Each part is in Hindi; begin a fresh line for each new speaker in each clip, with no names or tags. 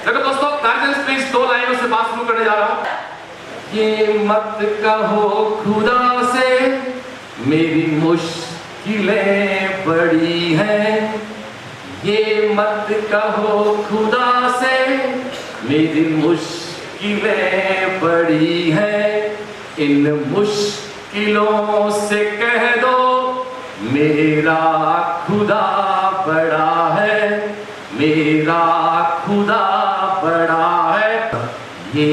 देखो दोस्तों, गार्जियंस प्लीज 2 लाइनों से बात शुरू करने जा रहा हूं। ये मत कहो खुदा से मेरी मुश्किलें बड़ी हैं, ये मत कहो खुदा से मेरी मुश्किलें बड़ी हैं, इन मुश्किलों से कह दो मेरा खुदा बड़ा है, मेरा खुदा बड़ा है। ये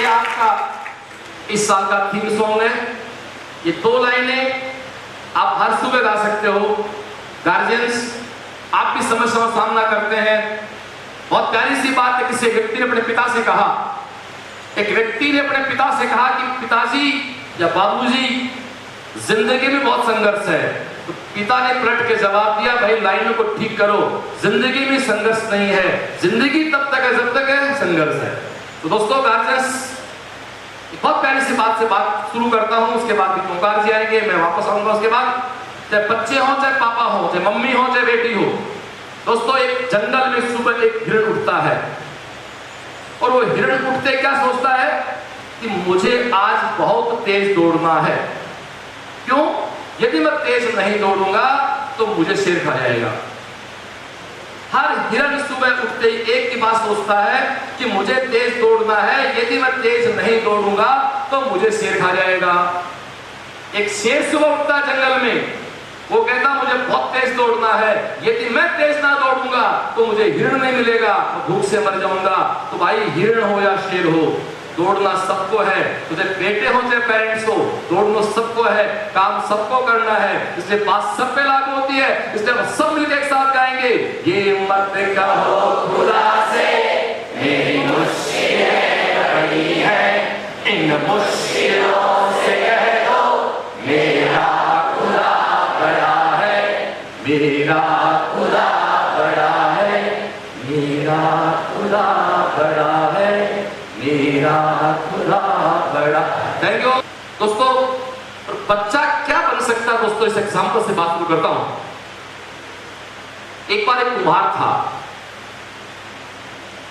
आपका इस साल का थीम सॉन्ग है। ये 2 लाइनें आप हर सुबह गा सकते हो। गार्जियंस, आप भी समस्या का सामना करते हैं। बहुत प्यारी सी बात है, किसी व्यक्ति ने अपने पिता से कहा, एक व्यक्ति ने अपने पिता से कहा कि पिताजी या बाबूजी, जिंदगी में बहुत संघर्ष है। तो पिता ने पलट के जवाब दिया, भाई लाइनों को ठीक करो, जिंदगी में संघर्ष नहीं है, जिंदगी तब तक है जब तक है संघर्ष है। तो दोस्तों गार्जियंस, बहुत प्यारी सी बात से बात शुरू करता हूं, उसके बाद भी ओंकार जी आएंगे, मैं वापस आऊंगा। उसके बाद चाहे बच्चे हो, चाहे पापा हो, चाहे मम्मी हो, चाहे बेटी हो। दोस्तों, एक जंगल में सुबह एक हिरण उठता है और वो हिरण उठते क्या सोचता है कि मुझे आज बहुत तेज दौड़ना है। क्यों? यदि मैं तेज नहीं दौड़ूंगा तो मुझे शेर खा जाएगा। हर हिरण सुबह उठते ही एक ही बात सोचता है कि मुझे तेज दौड़ना है, यदि मैं तेज नहीं दौड़ूंगा तो मुझे शेर खा जाएगा। एक शेर सुबह उठता है जंगल में, वो कहता मुझे बहुत तेज दौड़ना है, यदि मैं तेज ना दौड़ूंगा तो मुझे हिरण नहीं मिलेगा, मैं भूख से मर जाऊंगा। तो भाई हिरण हो या शेर हो, दौड़ना सबको है, तुझे बेटे हो चाहे पेरेंट्स हो, दौड़ना सबको है, काम सबको करना है, इसलिए बात सब पे लागू होती है। इसलिए हम सब मिलकर एक साथ गाएंगे, ये मत कहो खुदा से मेरी मुश्किलें बड़ी हैं, इन मुश्किलों से कह दो मेरा खुदा बड़ा है, मेरा खुदा बड़ा है, मेरा खुदा बड़ा है, मेरा खुदा बड़ा। थैंक यू दोस्तों। बच्चा क्या बन सकता है दोस्तों, इस एग्जाम्पल से बात शुरू करता हूं। एक बार एक कुम्हार था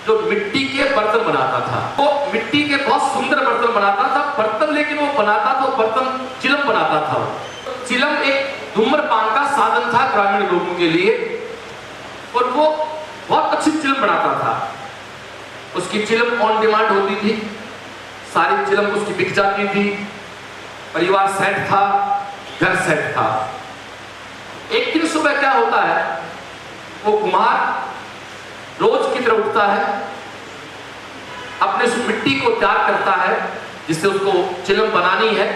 जो मिट्टी के बर्तन बनाता था। वो मिट्टी के बहुत सुंदर बर्तन बनाता था, बर्तन, लेकिन वो बनाता तो बर्तन चिलम बनाता था। चिलम एक धूम्रपान का साधन था ग्रामीण लोगों के लिए, और वो बहुत अच्छी चिलम बनाता था। उसकी चिलम ऑन डिमांड होती थी, सारी चिलम उसकी बिक जाती थी, परिवार सेट था, घर सेट था। एक दिन सुबह क्या होता है, वो कुम्हार रोज की तरह उठता है, अपने उस मिट्टी को तैयार करता है जिससे उसको चिलम बनानी है।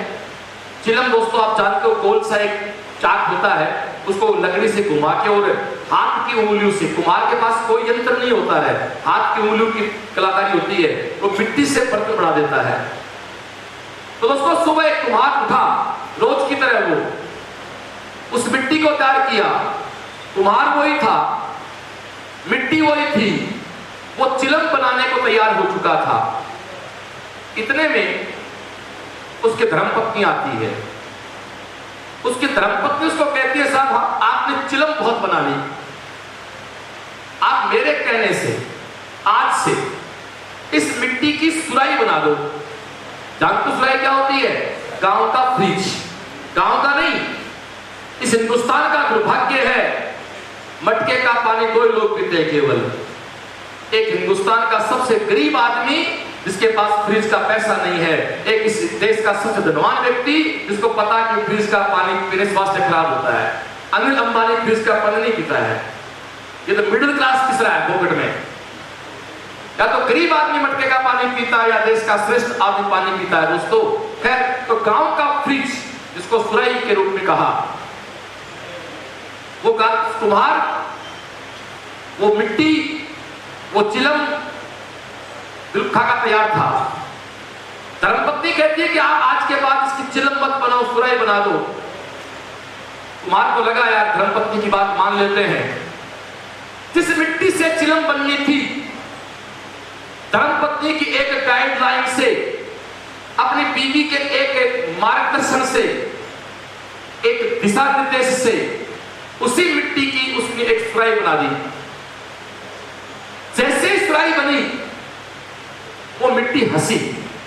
चिलम दोस्तों आप जानते हो, गोल सा एक चाक होता है, उसको लकड़ी से घुमा के और हाथ की उंगलियों से, कुम्हार के पास कोई यंत्र नहीं होता है, हाथ की उंगलियों की कलाकारी होती है, वो मिट्टी से बर्तन बना देता है। तो दोस्तों सुबह एक कुम्हार उठा, रोज की तरह वो उस मिट्टी को तैयार किया। कुम्हार वही था, मिट्टी वही थी, वो चिलम बनाने को तैयार हो चुका था। इतने में उसकी धर्मपत्नी आती है। उसकी धर्मपत्नी उसको कहती है, साहब आपने चिलम बहुत बना ली, आप मेरे कहने से आज से इस मिट्टी की सुराही बना दो। जानते हो सुराही क्या होती है? गांव का फ्रिज, गांव का नहीं, इस हिंदुस्तान का दुर्भाग्य है, मटके का पानी 2 लोग पीते हैं केवल। एक हिंदुस्तान का सबसे गरीब आदमी जिसके पास फ्रिज का पैसा नहीं है, एक इस देश का सबसे धनवान व्यक्ति जिसको पता कि फ्रिज का पानी पीने स्वास्थ्य खराब होता है। अनिल अंबानी फ्रिज का पानी नहीं पीता है, ये तो मिडिल क्लास पिस रहा है पॉकेट में। या तो गरीब आदमी मटके का पानी पीता है या देश का श्रेष्ठ आदमी पानी पीता है दोस्तों। खैर, तो गांव का फ्रिज जिसको सुराही के रूप में कहा, वो कुम्हार, वो मिट्टी, वो चिलम बिल्कुल खाका तैयार था। धर्मपत्नी कहती है कि आप आज के बाद इसकी चिलम मत बनाओ, सुराही बना दो। कुमार को लगा यार धर्मपत्नी की बात मान लेते हैं। जिस मिट्टी से चिलम बननी थी, धर्मपत्नी की एक गाइडलाइन से, अपनी बीवी के एक मार्गदर्शन से, एक दिशा निर्देश से, उसी मिट्टी की उसने एक सुराही बना दी। जैसे ही सुराही बनी, वो मिट्टी हंसी।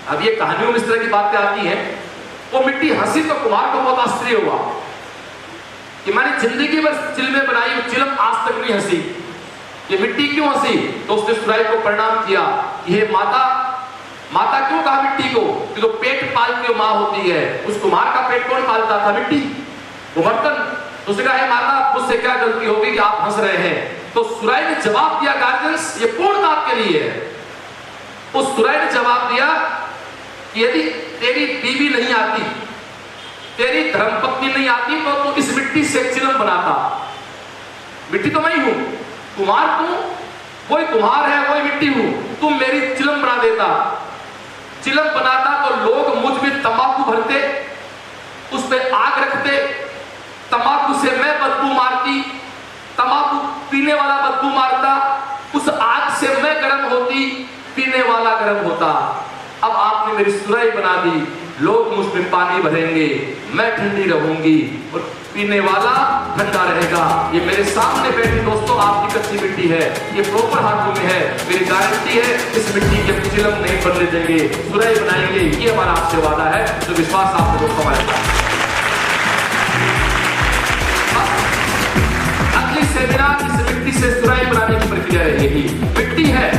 अब ये कहानियों में इस तरह की बातें आती हैं। वो मिट्टी हंसी तो कुमार को बहुत आश्चर्य हुआ कि मैंने जिंदगी भर चिलमें बनाई, वो चिलम आज तक नहीं हंसी, ये मिट्टी क्यों हंसी? तो उसने सुराही को प्रणाम किया कि हे माता। माता क्यों कहा मिट्टी को? कि तो पेट पालती माँ होती है। उस कुमार का पेट कौन पालता था? मिट्टी, वो बर्तन। तो उसने कहा हे माता, मुझसे क्या गलती होगी कि आप हंस रहे हैं? तो सुराही ने जवाब दिया, गार्जियंस ये पूर्ण आपके लिए है। उस सुराही ने जवाब दिया कि यदि तेरी बीवी नहीं आती, तेरी धर्मपत्नी नहीं आती, तो तू इस मिट्टी से चिलम बनाता। मिट्टी तो मैं ही हूं, कुम्हार तू, कोई कुम्हार है, वही मिट्टी हूं, तुम मेरी चिलम बना देता। चिलम बनाता तो लोग मुझ में तंबाकू भरते, उस पर आग रखते, तंबाकू से मैं बदबू मारती, तंबाकू पीने वाला बदबू मारता, उस आग से मैं गर्म होती, पीने वाला गर्म होता। अब आपने मेरी सुराही बना दी, लोग मुझ में पानी भरेंगे, मैं ठंडी रहूंगी और पीने वाला ठंडा रहेगा। ये मेरे सामने बैठी दोस्तों आपकी कच्ची मिट्टी है, ये प्रॉपर हाथों में है, मेरी गारंटी है इस मिट्टी के चिलम नहीं बनने देंगे, सुराही बनाएंगे। ये हमारा आपसे वादा है, तो विश्वास आपको दोस्तों हमारे साथ। अगली सेमिनार इस मिट्टी से सुराही बनाने की प्रक्रिया रहेगी। मिट्टी है,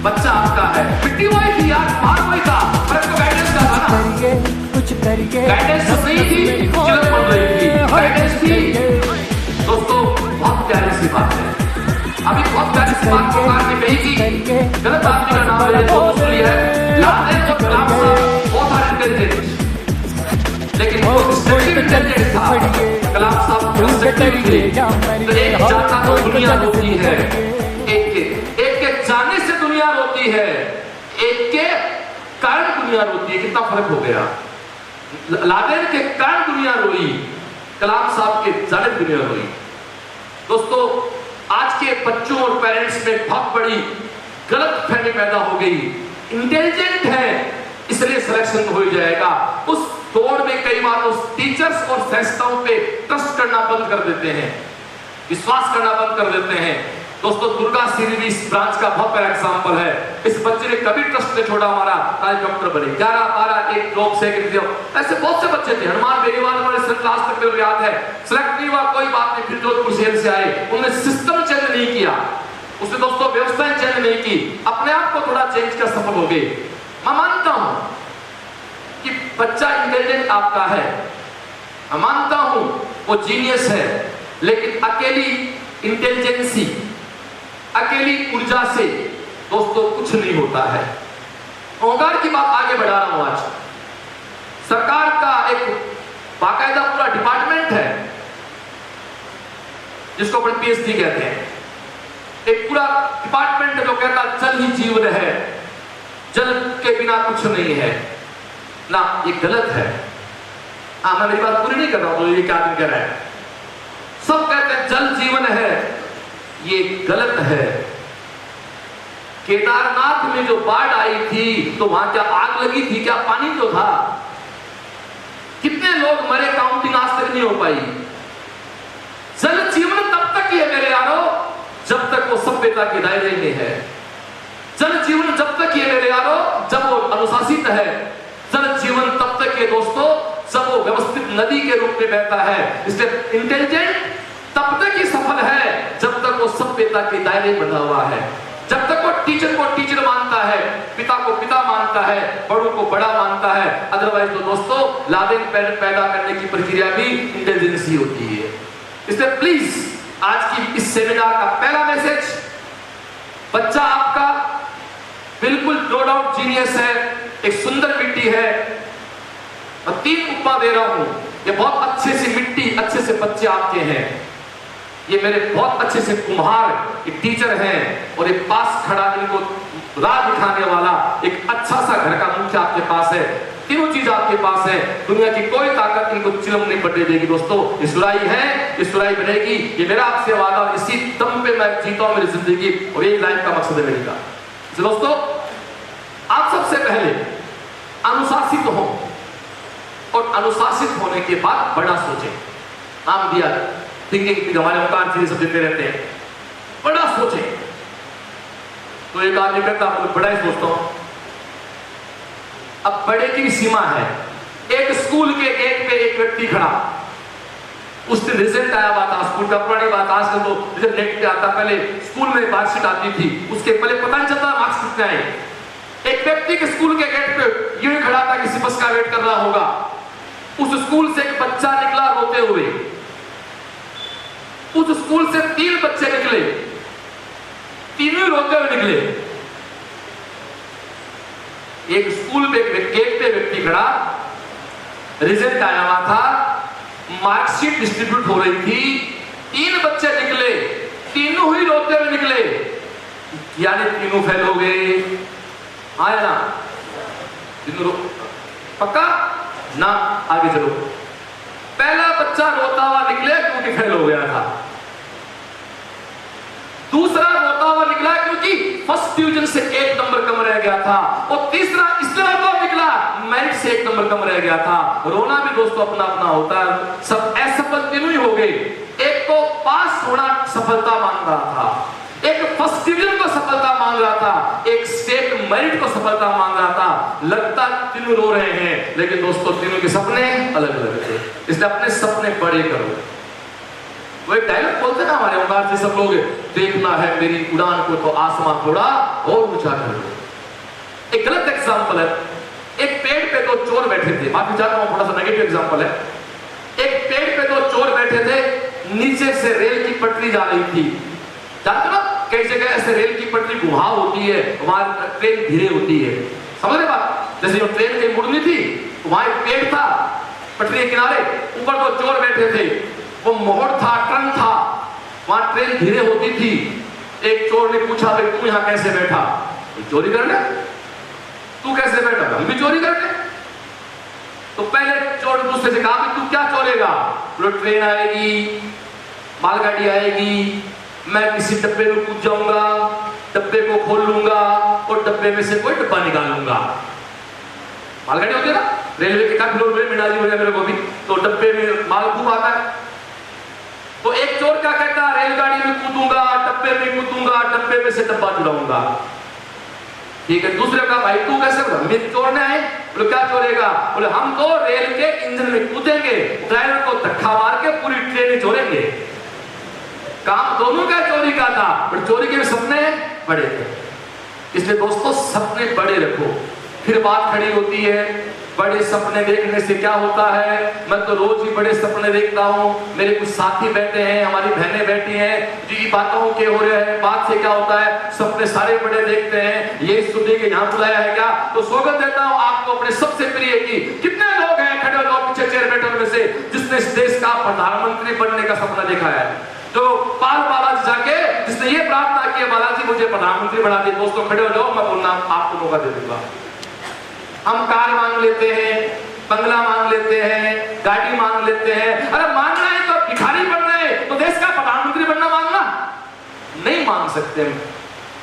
बच्चा आपका है, मिट्टी वही थी यार, बाहर वही था, पर इसको गाइडेंस का था ना,
कुछ करिए,
गाइडेंस तो नहीं थी, चिलम बन रही थी, गाइडेंस थी। दोस्तों बहुत प्यारी सी बात है। अभी बहुत प्यारी सी बात सरकार ने कही कि गलत आदमी का नाम है, तो उसके है लादेन और कलाम साहब बहुत सारे इंटेलिजेंट, लेकिन वो डिस्ट्रक्टिव इंटेलिजेंट था। कलाम साहब डिस्ट्रक्टिव थे। तो एक जाता तो दुनिया रोती है, एक के जाने से दुनिया रोती है, एक के कारण दुनिया रोती है। कितना फर्क हो गया। लादेन के कारण दुनिया रोई, कलाम साहब के जाने दुनिया रोई। दोस्तों आज के बच्चों और पेरेंट्स में बहुत बड़ी गलत फहमी पैदा हो गई। इंटेलिजेंट है इसलिए सिलेक्शन हो जाएगा। उस दौड़ में कई बार उस टीचर्स और संस्थाओं पे ट्रस्ट करना बंद कर देते हैं, विश्वास करना बंद कर देते हैं। दोस्तों दुर्गा सीरीज ब्रांच का बहुत बड़ा एग्जांपल है। इस बच्चे ने कभी ट्रस्ट नहीं छोड़ा, हमारा आज डॉक्टर बने, 11 12 एक जॉब से ऐसे बहुत से बच्चे थे। हनुमान बेरीवाल हमारे क्लास तक मेरे याद है, सिलेक्ट नहीं हुआ कोई बात नहीं, फिर जोधपुर शहर से आए, उन्होंने सिस्टम चेंज नहीं किया, उसने दोस्तों व्यवस्था चेंज नहीं की, अपने आप को थोड़ा चेंज कर सफल हो गए। मैं मानता हूं कि बच्चा इंटेलिजेंट आपका है, मैं मानता हूं वो जीनियस है, लेकिन अकेली इंटेलिजेंसी, अकेली ऊर्जा से दोस्तों कुछ नहीं होता है। ओंकार की बात आगे बढ़ा रहा हूं। आज सरकार का एक बाकायदा पूरा डिपार्टमेंट है जिसको अपन पीएचडी कहते हैं। एक पूरा डिपार्टमेंट है जो कहता जल ही जीवन है, जल के बिना कुछ नहीं है ना। ये गलत है। हाँ मैं मेरी बात पूरी नहीं कर रहा हूं, ये क्या आदमी कह रहा है। सब कहते हैं जल जीवन है, ये गलत है। केदारनाथ में जो बाढ़ आई थी तो वहां क्या आग लगी थी? क्या पानी तो था? कितने लोग मरे, काउंटिंग आज तक नहीं हो पाई। जल जीवन तब तक ही है मेरे यारों जब तक वो सभ्यता के दायरे में है। जल जीवन जब तक ही है मेरे यारों जब वो अनुशासित है। जल जीवन तब तक है दोस्तों जब वो व्यवस्थित नदी के रूप में बहता है। इसलिए इंटेलिजेंट तब तक ही सफल है जब तक वो सभ्यता के दायरे में बंधा हुआ है, जब तक वो टीचर को टीचर मानता है, पिता को पिता मानता है, बड़ों को बड़ा मानता है। अदरवाइज तो दोस्तों लादेन पैदा करने की प्रक्रिया भी इंटेलिजेंस ही होती है। इसलिए प्लीज आज की इस सेमिनार का पहला मैसेज, बच्चा आपका बिल्कुल नो डाउट जीनियस है, एक सुंदर मिट्टी है। मैं 3 उपमा दे रहा हूं। ये बहुत अच्छे से मिट्टी, अच्छे से बच्चे आपके हैं। ये मेरे बहुत अच्छे से कुम्हार, एक टीचर हैं और एक पास खड़ा इनको राह दिखाने वाला एक अच्छा सा घर का मुखिया आपके पास है, तीनों चीज आपके पास है, दुनिया की कोई ताकत इनको चिलम नहीं पड़ने देगी। दोस्तों ये सुराई है, ये सुराई बनेगी, ये मेरा आपसे वादा, इसी दम पे मैं जीता हूं मेरी जिंदगी, और यही लाइफ का मकसद है मेरी का। दोस्तों आप सबसे पहले अनुशासित हो, और अनुशासित होने के बाद बड़ा सोचें। नाम दिया थिंकिंग, हमारे ओंकार जी सब देते रहते हैं, बड़ा सोचें। तो एक आदमी कहता है बड़ा ही सोचता हूं। अब बड़े की भी सीमा है। एक स्कूल के गेट पे एक व्यक्ति खड़ा, उस दिन रिजल्ट आया हुआ था, स्कूल का पुरानी बात, आजकल तो रिजल्ट नेट पे आता, पहले स्कूल में मार्कशीट आती थी, उसके पहले पता नहीं चलता मार्क्स कितने आए। एक व्यक्ति के स्कूल के गेट पे यूं खड़ा था, किसी बस का वेट कर रहा होगा। उस स्कूल से एक बच्चा निकला रोते हुए, उस स्कूल से 3 बच्चे निकले, तीनों रोते हुए निकले। एक स्कूल पे गेट पे व्यक्ति खड़ा, रिजल्ट आया हुआ था, मार्कशीट डिस्ट्रीब्यूट हो रही थी, 3 बच्चे निकले, तीनों ही रोते हुए निकले, यानी तीनों फेल हो गए। आया ना? तीनों पक्का ना? आगे चलो। पहला बच्चा रोता हुआ निकले क्योंकि फेल हो गया था, दूसरा रोता हुआ निकला क्योंकि फर्स्ट डिवीजन से 1 नंबर कम रह गया था, और तीसरा इसलिए रोता हुआ निकला मेरिट से 1 नंबर कम रह गया था। रोना भी दोस्तों अपना अपना होता है, सब असफल तीनों ही हो गए। एक को पास होना सफलता मान रहा था, एक फर्स्ट डिवीजन को सफलता मान रहा था, एक स्टेट मेरिट को सफलता मान रहा था। लगता तीनों रो रहे हैं, लेकिन दोस्तों तीनों के सपने अलग अलग थे, इसलिए अपने सपने बड़े करो। वो एक डायलॉग बोलते ना हमारे ओंकार जी सब लोग, देखना है मेरी उड़ान को तो आसमां थोड़ा और ऊंचा कर लो। एक गलत एग्जांपल है, एक पेड़ पे 2 चोर बैठे थे, माफी चाहता हूं थोड़ा सा नेगेटिव एग्जांपल है। एक पेड़ पे 2 चोर बैठे थे, नीचे से रेल की पटरी जा रही थी। जानते ना कई जगह ऐसे रेल की पटरी घुमाव होती है, वहां ट्रेन धीरे होती है, समझ रहे बात? जैसे जो ट्रेन कहीं मुड़नी थी, वहां एक पेड़ था पटरी के किनारे, ऊपर 2 चोर बैठे थे, वो मोड़ था, टर्न था, वहां ट्रेन धीरे होती थी। एक चोर ने पूछा भाई तू यहां कैसे बैठा? चोरी करने? तू कैसे बैठा? हम भी चोरी करने। तो पहले चोर दूसरे से कहा तू क्या चोरेगा? बोले ट्रेन आएगी, मालगाड़ी आएगी, मैं किसी डब्बे में कूद जाऊंगा, डब्बे को खोल लूंगा और डब्बे में से कोई डब्बा निकालूंगा। मालगाड़ी होती है ना, रेलवे के काफी लोग मिनाजी हो गया मेरे को भी, तो डब्बे में माल खूब आता है। तो एक चोर क्या कहता है, रेलगाड़ी में कूदूंगा, डब्बे में कूदूंगा, डब्बे में से डब्बा चुराऊंगा। ठीक है, दूसरे का भाई तू कैसे? बोले चोरने आए। बोले क्या चोरेगा? बोले हम तो रेल के इंजन में कूदेंगे, ड्राइवर को धक्का मार के पूरी ट्रेन चोरेंगे। काम दोनों का चोरी का था, पर चोरी के सपने बड़े थे। इसलिए दोस्तों सपने बड़े रखो। फिर बात खड़ी होती है बड़े सपने देखने से क्या होता है। मैं तो रोज ही बड़े सपने देखता हूँ, मेरे कुछ साथी बैठे हैं, हमारी बहनें बैठी हैं, जी बातों के हो रहे हैं, बात से क्या होता है, सपने सारे बड़े देखते हैं। ये सुनने के यहाँ बुलाया है क्या? तो स्वागत देता हूँ आपको अपने सबसे प्रिय की। कितने लोग हैं खड़े लोग पीछे चेयर बैठे में से जिसने इस देश का प्रधानमंत्री बनने का सपना देखा है? जो बालाजी जाके जिसने ये प्रार्थना की बालाजी मुझे प्रधानमंत्री बना दे। दोस्तों खड़े हो जाओ, मैं बोलना आपको मौका दे दूंगा। हम कार मांग लेते हैं, बंगला मांग लेते हैं, गाड़ी मांग लेते हैं। अरे मांगना है तो भिखारी बनना है, तो देश का प्रधानमंत्री बनना मांगना नहीं मांग सकते।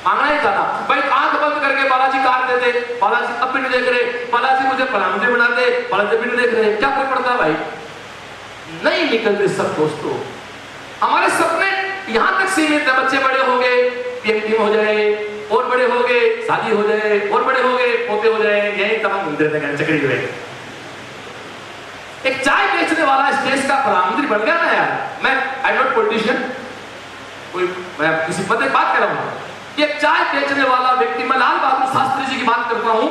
मांगना ही था ना भाई, आंख बंद करके बालाजी कार दे दे, बालाजी अब भी नहीं देख रहे, बालाजी मुझे प्रधानमंत्री बना दे, बालाजी भी नहीं देख रहे, क्या फर्क पड़ता है भाई? नहीं निकलते सब। दोस्तों हमारे सपने यहां तक सीमित है, बच्चे बड़े हो गए, पीएमडी हो जाए, और बड़े हो गए, शादी हो जाए, और बड़े हो गए, पोते हो जाए, यही तमाम घूमते रहते चक्री हुए। एक चाय बेचने वाला इस देश का प्रधानमंत्री बन गया ना यार। मैं आई नॉट पॉलिटिशियन, कोई मैं किसी पद की बात कर रहा हूं। ये चाय बेचने वाला व्यक्ति, मैं लाल बहादुर शास्त्री जी की बात करता हूं,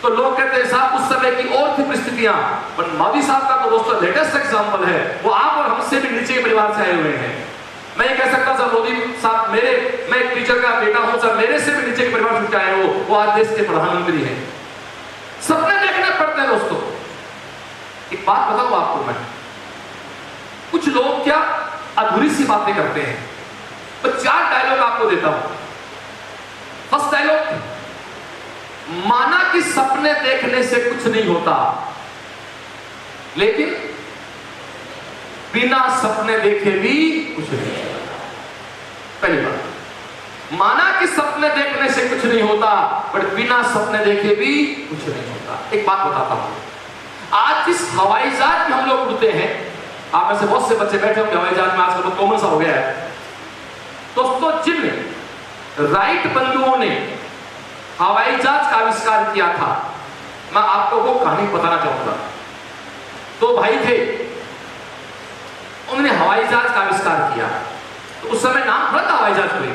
तो लोग कहते हैं साहब उस समय की और थी परिस्थितियां, पर मोदी साहब का तो दोस्तों लेटेस्ट एग्जांपल है। वो आप और हमसे भी नीचे के परिवार से आए हुए हैं। मैं ये कह सकता सर मोदी साहब मैं एक टीचर का बेटा हूं सर, मेरे से भी नीचे के परिवार से आए हो, वो आज देश के प्रधानमंत्री हैं। सपने देखने पड़ते हैं दोस्तों। एक बात बताऊं आपको मैं, कुछ लोग क्या अधूरी सी बातें करते हैं। तो 4 डायलॉग आपको देता हूं। फर्स्ट डायलॉग, माना कि सपने देखने से कुछ नहीं होता, लेकिन बिना सपने देखे भी कुछ नहीं होता। पहली बात, माना कि सपने देखने से कुछ नहीं होता, पर बिना सपने देखे भी कुछ नहीं होता। एक बात बताता हूं, आज जिस हवाई जहाज में हम लोग उड़ते हैं, आप में से बहुत से बच्चे बैठे होंगे हवाई जहाज में, आजकल बहुत कॉमन सा हो गया है दोस्तों। जिन राइट बंधुओं ने हवाई जहाज का आविष्कार किया था, मैं आपको वो कहानी बताना चाहूंगा। दो भाई थे, उन्होंने हवाई जहाज का आविष्कार किया। तो उस समय नाम थोड़ा था हवाई जहाज कोई।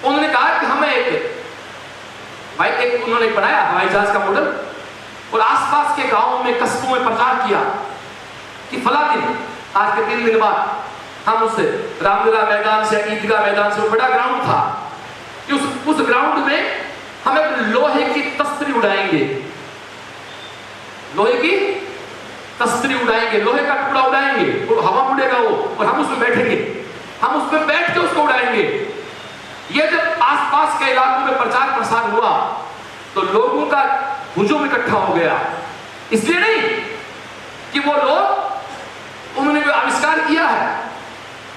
उन्होंने कहा कि हमें एक उन्होंने बनाया हवाई जहाज का मॉडल, और आसपास के गांवों में, कस्बों में प्रचार किया कि फला दिन, आज के 3 दिन बाद हम उस रामलीला मैदान से, ईदगाह मैदान से, बड़ा ग्राउंड था कि उस ग्राउंड में हम एक लोहे की तस्तरी उड़ाएंगे, लोहे की तस्तरी उड़ाएंगे, लोहे का टुकड़ा उड़ाएंगे, और हवा उड़ेगा वो, और हम उसमें बैठेंगे, हम उसमें बैठ के उसको उड़ाएंगे। ये जब आसपास के इलाकों में प्रचार प्रसार हुआ तो लोगों का हुजूम इकट्ठा हो गया। इसलिए नहीं कि वो लोग, उन्होंने जो आविष्कार किया है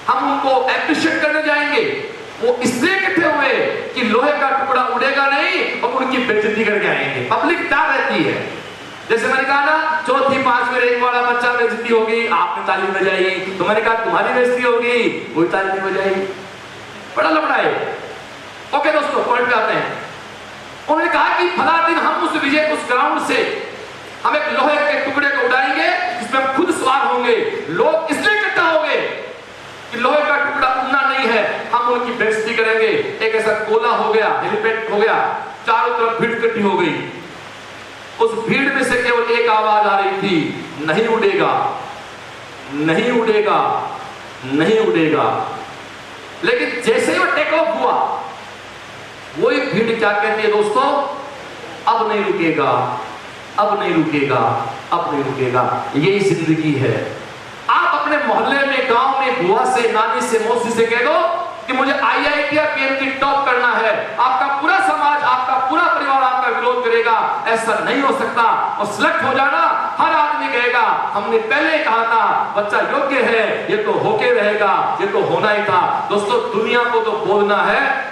हम उनको एप्रिशिएट करने जाएंगे, वो इसलिए इकट्ठे हुए कि लोहे का टुकड़ा उड़ेगा नहीं और उनकी बेइज्जती करके आएंगे। पब्लिक क्या रहती है, जैसे मैंने कहा ना, चौथी 5वीं रैंक वाला बच्चा बेइज्जती होगी, आपने ताली बजाई, तो मैंने कहा तुम्हारी बेइज्जती होगी, वही ताली बजाई, बड़ा लफड़ा है। ओके दोस्तों, पॉइंट पे आते हैं। उन्होंने कहा कि फला दिन हम उस ग्राउंड से हम एक लोहे के टुकड़े को उड़ाएंगे जिसमें हम खुद सवार होंगे। लोग इसलिए इकट्ठा होंगे कि लोहे का टुकड़ा उड़ना नहीं है, हम उनकी बेइज्जती करेंगे। एक ऐसा कोला हो गया, हेलीपैड हो गया, चारों तरफ भीड़ इकट्ठी हो गई। उस भीड़ में से केवल एक आवाज आ रही थी, नहीं उड़ेगा, नहीं उड़ेगा, नहीं उड़ेगा। लेकिन जैसे ही वो टेक ऑफ हुआ, वही भीड़ क्या कहती है दोस्तों, अब नहीं रुकेगा, अब नहीं रुकेगा, अब नहीं रुकेगा। यही जिंदगी है। आप अपने मोहल्ले में, गांव में बुआ से, नानी से, मौसी से कह दो कि मुझे IIT या PhD टॉप करना है, आपका पूरा समाज, आपका पूरा परिवार आपका विरोध करेगा। ऐसा नहीं हो सकता। और सिलेक्ट हो जाना, हर आदमी कहेगा हमने पहले कहा था बच्चा योग्य है, ये तो होके रहेगा, ये तो होना ही था। दोस्तों, दुनिया को तो बोलना है,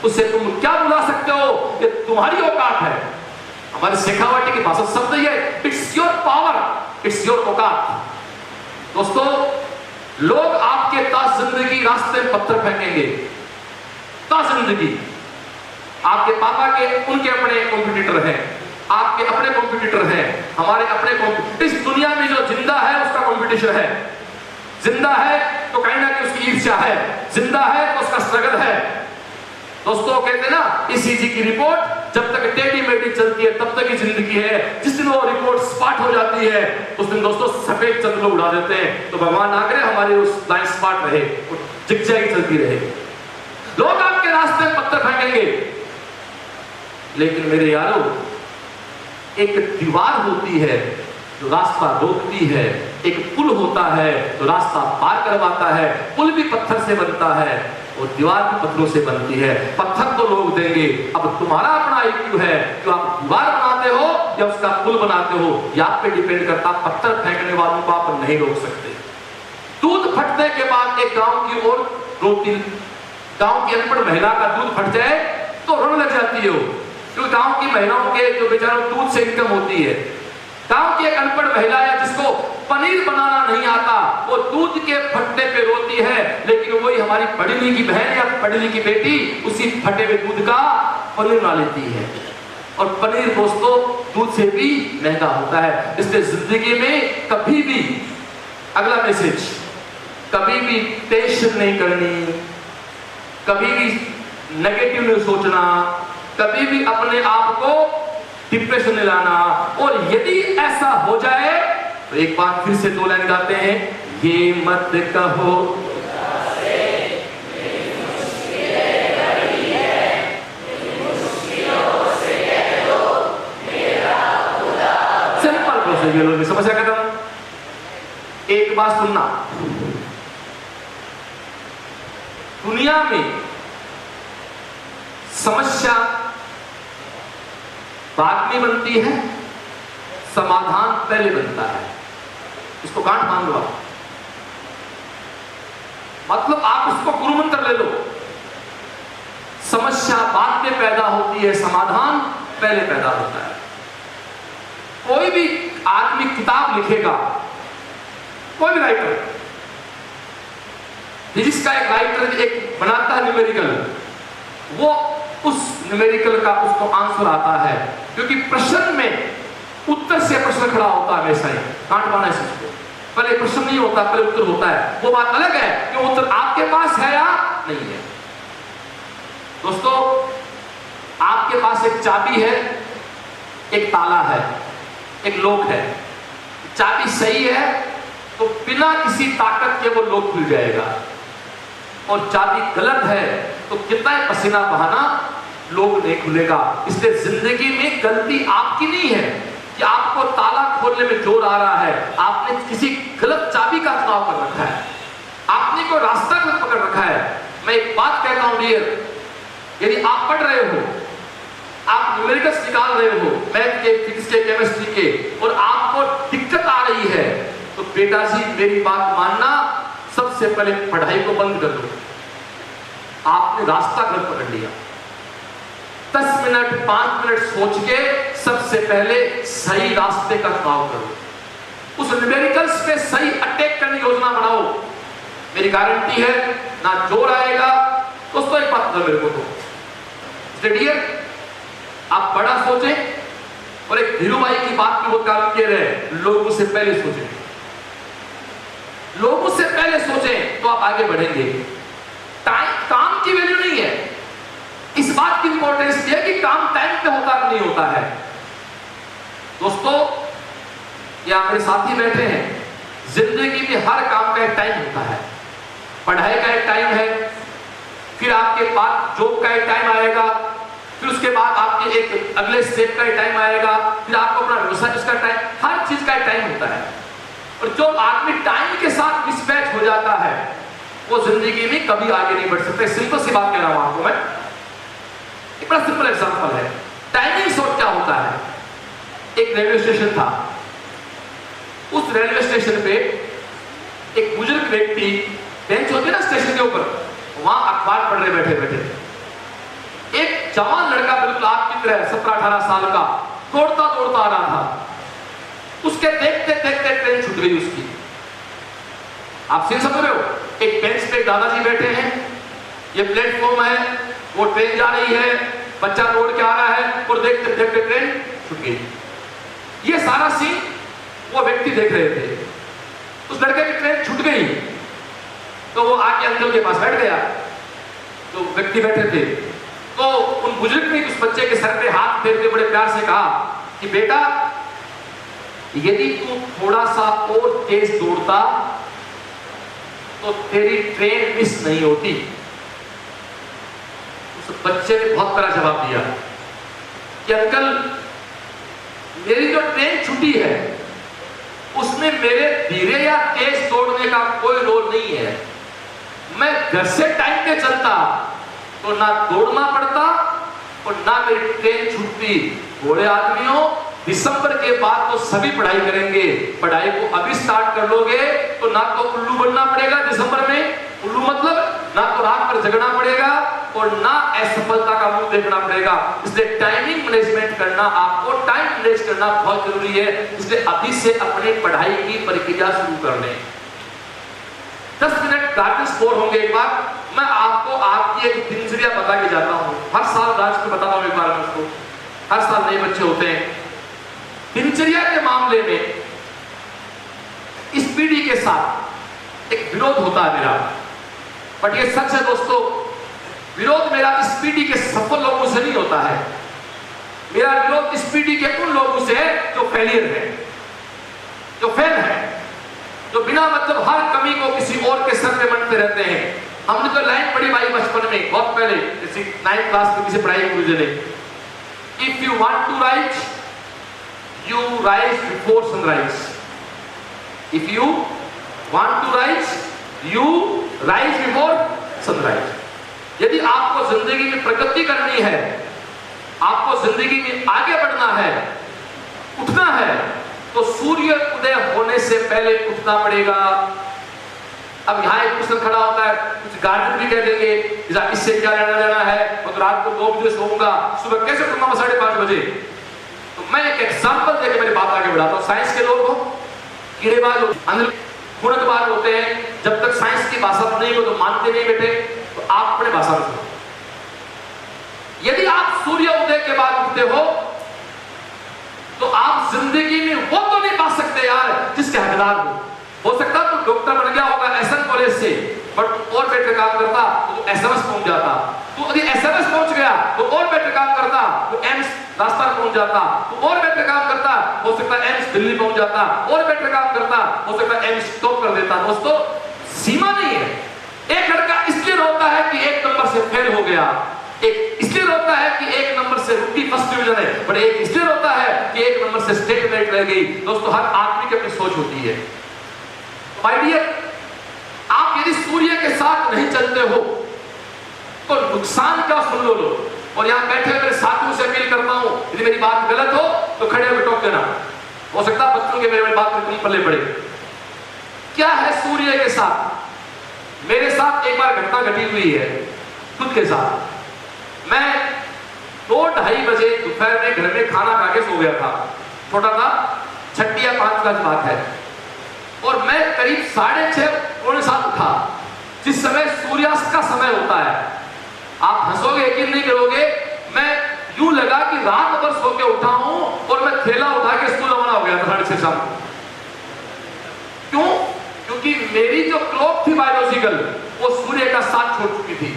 उससे तुम क्या बुला सकते हो, ये तुम्हारी औकात है। हमारे शेखावटी की भाषा शब्द है, it's your power, it's your औकात। दोस्तों, लोग आपके ताज जिंदगी रास्ते में पत्थर फेंकेंगे, ताज जिंदगी। आपके पापा के, उनके अपने कॉम्पिटिटर हैं, आपके अपने कॉम्पिटिटर हैं, हमारे अपने। इस दुनिया में जो जिंदा है उसका कॉम्पिटिशन है, जिंदा है तो कहीं ना कहीं उसकी ईर्ष्या है, जिंदा है तो उसका स्ट्रगल है। दोस्तों, कहते हैं ना, ECG की रिपोर्ट जब तक टेढ़ी मेढ़ी चलती है तब तक ही जिंदगी है। जिस दिन वो रिपोर्ट स्पॉट हो जाती है उस दिन दोस्तों सफेद चंद लोग उड़ा देते हैं। तो भगवान ना करे हमारी उस लाइन स्पॉट रहे, जिगजैग चलती रहे। लोग आपके रास्ते में पत्थर फेंकेंगे, लेकिन मेरे यारों, एक दीवार होती है जो रास्ता रोकती है, एक पुल होता है जो रास्ता पार करवाता है। पुल भी पत्थर से बनता है और दीवार भी पत्थरों से बनती है। पत्थर तो लोग देंगे, अब तुम्हारा अपना IQ है कि आप दीवार बनाते हो या उसका पुल बनाते हो, या आप पे डिपेंड करता। पत्थर फेंकने वालों को आप नहीं रोक सकते। दूध फटने के बाद एक गांव की ओर रोती, गांव की अनपढ़ महिला का दूध फट जाए तो रोने लग जाती है वो, क्योंकि गांव की महिलाओं के जो बेचारों दूध से इनकम होती है। गांव की एक अनपढ़ महिला है जिसको पनीर बनाना नहीं आता, वो दूध के फटने पे रोती है, लेकिन वही हमारी पढ़ी लिखी बहन या पढ़ी लिखी बेटी उसी फटे हुए दूध का पनीर बना लेती है। और पनीर दोस्तों दूध से भी महंगा होता है। इसलिए जिंदगी में कभी भी, अगला मैसेज, कभी भी टेंशन नहीं करनी, कभी भी नेगेटिव नहीं सोचना, कभी भी अपने आप को डिप्रेशन में लाना। और यदि ऐसा हो जाए तो एक बार फिर से 2 लाइन गाते हैं, ये मत कहो सिंपल प्रोसीजर, समस्या खत्म। एक बात सुनना, दुनिया में समस्या बाद में बनती है, समाधान पहले बनता है। इसको गांठ मान लो आप। मतलब आप इसको गुरु मंत्र ले लो, समस्या बाद में पैदा होती है, समाधान पहले पैदा होता है। कोई भी आदमी किताब लिखेगा, कोई भी राइटर, फिजिक्स का एक राइटर एक बनाता है न्यूमेरिकल, वो उस न्यूमेरिकल का उसको आंसर आता है, क्योंकि प्रश्न में उत्तर से प्रश्न खड़ा होता है। हमेशा ही कांट पाना है, पहले प्रश्न नहीं होता, पहले उत्तर होता है। वो बात अलग है कि उत्तर आपके पास है या नहीं है। दोस्तों, आपके पास एक चाबी है, एक ताला है, एक लॉक है। चाबी सही है तो बिना किसी ताकत के वो लॉक खुल जाएगा, और चाबी गलत है तो कितना पसीना बहाना लॉक नहीं खुलेगा। इसलिए जिंदगी में गलती आपकी नहीं है कि आपको ताला खोलने में जोर आ रहा है, आपने किसी गलत चाबी का चुनाव कर रखा है, आपने कोई रास्ता गलत पकड़ रखा है। मैं एक बात कहता हूं डियर, यदि आप पढ़ रहे हो, आप न्यूमेरिकल्स निकाल रहे हो, मैथ के, फिजिक्स के, केमिस्ट्री के, और आपको दिक्कत आ रही है, तो बेटा जी मेरी बात मानना, सबसे पहले पढ़ाई को बंद कर दो। आपने रास्ता गलत पकड़ लिया। 10 मिनट 5 मिनट सोच के सबसे पहले सही रास्ते का चुनाव करो, उस न्यूमेरिकल्स पे सही अटैक करने की योजना बनाओ। मेरी गारंटी है ना जोर आएगा। दोस्तों एक बात मेरे को तो डियर, आप बड़ा सोचें, और एक धीरू भाई की बात में वो काम किए रहे, लोगों से पहले सोचें, लोगों से पहले सोचें तो आप आगे बढ़ेंगे। टाइम काम की वैल्यू नहीं है, इस बात की इंपॉर्टेंस है कि काम टाइम पे होता नहीं होता है। दोस्तों, यहां मेरे साथी बैठे हैं, जिंदगी में हर काम का एक टाइम होता है। पढ़ाई का एक टाइम है, फिर आपके पास जॉब का एक टाइम आएगा, फिर उसके बाद आपके एक अगले स्टेप का एक टाइम आएगा, फिर आपको अपना व्यवसाय, उसका टाइम, हर चीज का एक टाइम होता है। और जो आदमी टाइम के साथ मिसमैच हो जाता है, वो जिंदगी में कभी आगे नहीं बढ़ सकता। सिंपल सी बात कह रहा हूं आपको मैं, एक बड़ा सिंपल एग्जांपल है। टाइमिंग शॉर्ट क्या होता है? एक रेलवे स्टेशन था, उस रेलवे स्टेशन पे एक बुजुर्ग व्यक्ति, बेंच होती है ना स्टेशन के ऊपर, वहां अखबार पढ़ रहे बैठे बैठे। एक जवान लड़का बिल्कुल आपकी तरह 17-18 साल का दौड़ता दौड़ता आ रहा था। उसके देखते देखते ट्रेन छूट गई उसकी। आप सीन समझ रहे हो? एक बेंच पे दादाजी बैठे हैं, ये प्लेटफॉर्म है, वो ट्रेन जा रही है, बच्चा दौड़ के आ रहा है, और देखते देखते ट्रेन छूट गई। ये सारा सीन वो व्यक्ति देख रहे थे। उस लड़के की ट्रेन छूट गई तो वो आके अंकल के पास बैठ गया। तो व्यक्ति बैठे थे, तो उन बुजुर्ग ने उस बच्चे के सर पे हाथ फेरते बड़े प्यार से कहा कि बेटा, यदि तू थोड़ा सा और तेज दौड़ता तो तेरी ट्रेन मिस नहीं होती। उस बच्चे ने बहुत बड़ा जवाब दिया कि अंकल, मेरी जो ट्रेन छूटी है उसमें मेरे धीरे या तेज दौड़ने का कोई रोल नहीं है। मैं घर से टाइम पे चलता तो ना दौड़ना पड़ता और ना मेरी ट्रेन छूटती। बूढ़े आदमियों, दिसंबर के बाद तो सभी पढ़ाई करेंगे। पढ़ाई को अभी स्टार्ट कर लोगे तो ना तो उल्लू बनना पड़ेगा दिसंबर में, उल्लू मतलब ना तो रात पर जगना पड़ेगा और ना असफलता का मुंह देखना पड़ेगा। इसलिए टाइमिंग मैनेजमेंट करना, आपको टाइम मैनेज करना बहुत जरूरी है। इसलिए अभी से अपनी पढ़ाई की प्रक्रिया शुरू कर लें। 10 मिनट गार्डन स्कोर होंगे। एक बार मैं आपको आपकी एक दिनचर्या बता के जाता हूं। हर साल राज को बताता हूं, एक बार मैं उसको, हर साल नए बच्चे होते हैं। दिनचर्या के मामले में इस पीढ़ी के साथ एक विरोध होता है मेरा, बट ये सच है दोस्तों, विरोध मेरा इस पीढ़ी के सफल लोगों से नहीं होता है। मेरा विरोध इस पीढ़ी के उन लोगों से है जो फेलियर है, जो फेल है, जो बिना मतलब हर कमी को किसी और के सर पे मंडते रहते हैं। हमने तो लाइन पढ़ी भाई बचपन में, बहुत पहले, जैसे 9th क्लास में किसी पढ़ाई गुरुजी ने, if you want to write you rise before sunrise. If you want to rise, you rise before sunrise. यदि आपको जिंदगी में प्रगति करनी है आपको जिंदगी में आगे बढ़ना है, उठना है, तो सूर्य उदय होने से पहले उठना पड़ेगा। अब यहाँ एक क्वेश्चन खड़ा होता है, कुछ गार्जियन भी कह देंगे इससे क्या लेना देना है, मैं तो रात को 2 बजे सोऊंगा, सुबह कैसे उठूंगा मैं 5:30 बजे। तो मैं एक एग्जांपल देकर मेरी बात आगे बढ़ाता हूँ। साइंस के लोग हो, कीड़ेबाज गुणतबाज होते हैं, जब तक साइंस की भाषा नहीं हो तो मानते नहीं बेटे, तो आप अपने भाषा में सुनो। यदि आप सूर्य उदय के बाद उठते हो तो आप जिंदगी में वो तो नहीं पा सकते यार जिसके हकदार हो सकता तो डॉक्टर बन गया होगा एसएन कॉलेज से, बट और बेटर काम करता तो एसएमएस पहुंच जाता, तो यदि एसएमएस पहुंच गया तो और बेटर काम करता तो एम्स रास्ता पहुंच जाता, तो और बेटर काम करता हो सकता एम्स दिल्ली पहुंच जाता, और बेटर काम करता हो सकता एम्स स्टॉप कर देता। दोस्तों सीमा नहीं है। एक लड़का इसलिए रोता है कि 1 नंबर से फेल हो गया, एक इसलिए रोता है कि 1 नंबर से रुकी फर्स्ट डिवीजन है, बट एक इसलिए रोता है कि 1 नंबर से स्टेट मेरिट रह गई। दोस्तों हर आदमी की अपनी सोच होती है। माय डियर, आप यदि सूर्य के साथ नहीं चलते हो तो नुकसान क्या सुन लो लोग। और यहां बैठे मेरे साथियों से अपील करता हूं, यदि मेरी बात गलत हो तो खड़े होकर टोक देना, हो सकता है बच्चों के मेरी बात में पल्ले पड़े। क्या है सूर्य के साथ? मेरे साथ एक बार घटना घटी हुई है खुद के साथ। मैं 2-2:30 बजे दोपहर में घर में खाना खा के सो गया था, छोटा था, 6 या 5 का बात है, और मैं करीब 6:30 पौने 7 उठा, जिस समय सूर्यास्त का समय होता है। आप हंसोगे, यकीन नहीं करोगे, मैं यूं लगा कि रात भर सो के उठा हूं और मैं थैला उठा के स्कूल रवाना हो गया था 6:30 शाम को। क्यों? क्योंकि मेरी जो क्लॉक थी बायोलॉजिकल वो सूर्य का साथ छोड़ चुकी थी।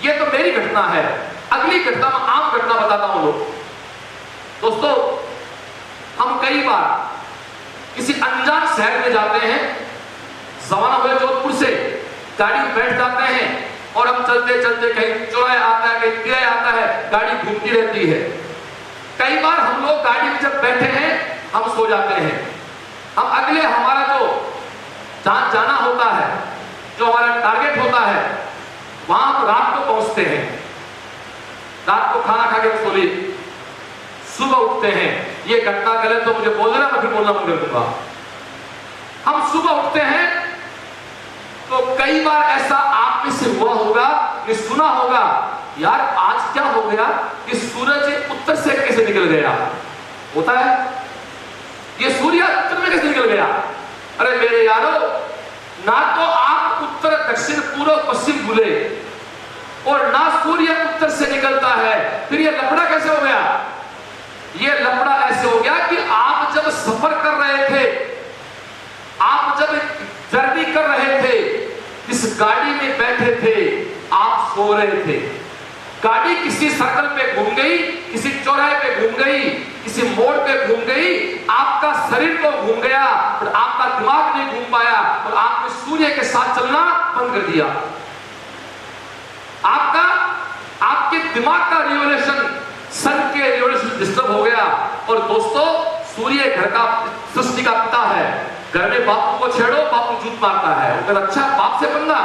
ये तो मेरी घटना है। अगली घटना में आम घटना बताता हूं लोग। दोस्तों हम कई बार किसी अनजान शहर में जाते हैं, रवाना हुए जोधपुर से, गाड़ी में बैठ जाते हैं और हम चलते चलते कहीं चौराहा आता है, कहीं तिराहा आता है, गाड़ी घूमती रहती है। कई बार हम लोग गाड़ी में जब बैठे हैं हम सो जाते हैं। हम अगले हमारा जो जहां जाना होता है, जो हमारा टारगेट होता है, वहां हम रात को पहुंचते हैं। रात को खाना खा के सो लिए, सुबह उठते हैं। ये घटना गलत तो मुझे बोल देना, मैं फिर बोलना बंद कर दूंगा। हम सुबह उठते हैं तो कई बार ऐसा आप में से हुआ होगा कि सुना होगा, यार आज क्या हो गया कि सूरज उत्तर से कैसे निकल गया। होता है ये सूर्य उत्तर में कैसे निकल गया। अरे मेरे यारो, ना तो आप उत्तर दक्षिण पूर्व पश्चिम भूले और ना सूर्य उत्तर से निकलता है, फिर ये लफड़ा कैसे हो गया। ये लफड़ा ऐसे हो गया कि आप जब सफर कर रहे थे, आप जब जर्नी कर रहे थे, इस गाड़ी में बैठे थे, आप सो रहे थे। गाड़ी किसी सर्कल पे घूम गई, किसी चौराहे पे घूम गई, किसी मोड़ पे घूम गई, आपका शरीर तो घूम गया पर आपका दिमाग नहीं घूम पाया और आपने सूर्य के साथ चलना बंद कर दिया। आपके दिमाग का रिवोल्यूशन, सन के रिवोल्यूशन डिस्टर्ब हो गया। और दोस्तों सूर्य घर का सृष्टि का पिता है। घर में बापू को छेड़ो, बापू जूत मारता है, वो कहता अच्छा बाप से पंगा,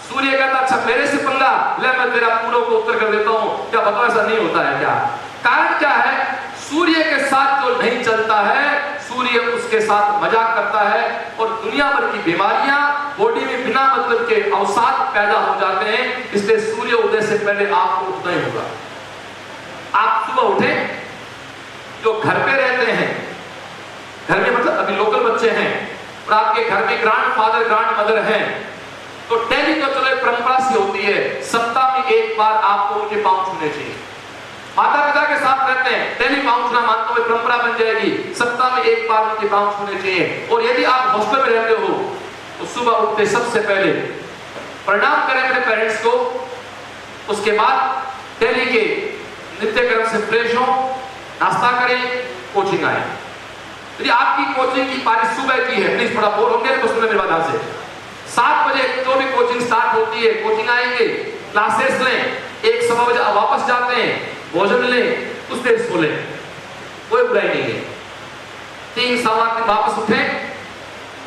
सूर्य कहता अच्छा मेरे से पंगा, ले मैं तेरा पूर्व को उत्तर कर देता हूं। क्या बताओ ऐसा नहीं होता है क्या? कारण क्या है? सूर्य के साथ जो नहीं चलता है, सूर्य उसके साथ मजाक करता है और दुनिया भर की बीमारियां बॉडी में बिना मतलब के अवसाद पैदा हो जाते हैं। इसलिए सूर्य उदय से पहले आपको उठना ही होगा। आप सुबह उठे, जो घर पे रहते हैं, घर में मतलब अभी लोकल बच्चे हैं और आपके घर में ग्रैंडफादर ग्रैंड मदर हैं, तो डेली तो चलो परंपरा सी होती है, सप्ताह में एक बार आपको उनके पांव छूने चाहिए। माता पिता के साथ रहते हैं, डेली पांव छूना मानते हुए परंपरा बन जाएगी, सप्ताह में एक बार उनके पांव छूने चाहिए। और यदि आप हॉस्टल में रहते हो तो सुबह उठते सबसे पहले प्रणाम करें अपने पेरेंट्स को, उसके बाद डेली के नित्य कर्म से फ्रेश हो, नाश्ता करें, कोचिंग आए। यदि आपकी कोचिंग की पारी सुबह की है, प्लीज थोड़ा बोर होंगे तो सुनने मेरी बात से 7 बजे जो भी कोचिंग स्टार्ट होती है, कोचिंग आएंगे, क्लासेस लें, 1-1:15 बजे वापस जाते हैं, भोजन लें, कुछ देर सो लें, कोई बुराई नहीं है। 3-3:15 वापस उठें,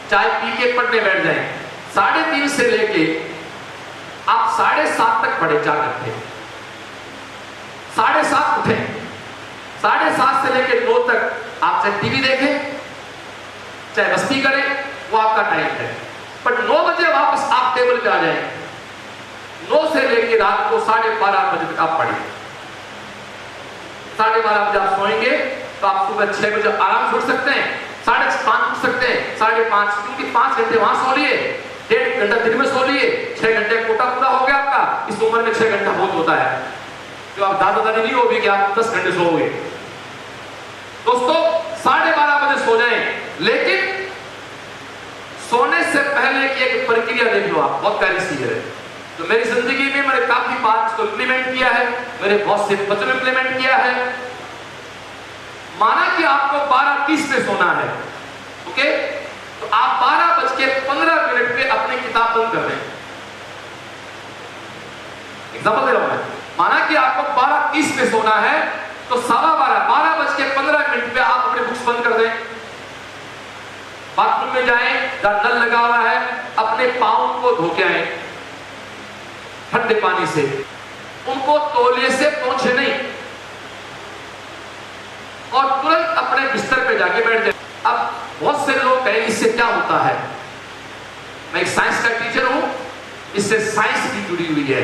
चाय पी के पढ़ने बैठ जाएं। 3:30 से लेके आप 7:30 तक पढ़े 4 घंटे। 7:30 उठे, 7:30 से लेकर 9 तक आप चाहे टीवी देखें चाहे मस्ती करें, वो आपका टाइम है। बट 9 बजे वापस आप टेबल पे आ जाएं। 9 से लेकर रात को 12:30 बजे तक आप पढ़ें। 12:30 बजे आप सोएंगे तो आप सुबह 6 बजे आराम से उठ सकते हैं, 5:30 उठ सकते हैं, 5:30, क्योंकि 5 घंटे वहां सो लिए, 1.5 घंटा दिन में सो लिए, 6 घंटे कोटा पूरा हो गया आपका। इस उम्र में 6 घंटा बहुत होता है, जो आप दादा दादी नहीं होगी कि आप 10 घंटे सोओगे। दोस्तों 12:30 बजे सो जाएं, लेकिन सोने से पहले की एक प्रक्रिया देख लो आप, बहुत प्यारी चीज है। तो मेरी जिंदगी में मैंने काफी बार इसको इंप्लीमेंट किया है, मेरे बहुत से बच्चों ने इंप्लीमेंट किया है। माना कि आपको 12:30 पे सोना है, ओके, तो आप 12:15 पे अपनी किताब बंद कर दें। एग्जाम्पल दे रहा हूं मैं, माना कि आपको 12:30 पे सोना है, तो 12:15 पे आप अपने बुक्स बंद कर दें। बाथरूम में जाएं, जहां नल लगा हुआ है, अपने पाँव को धो के आए ठंडे पानी से, उनको तौलिए से पोंछे नहीं, और तुरंत अपने बिस्तर पे जाके बैठ जाए। अब बहुत से लोग कहें इससे क्या होता है, मैं एक साइंस का टीचर हूं, इससे साइंस भी जुड़ी हुई है।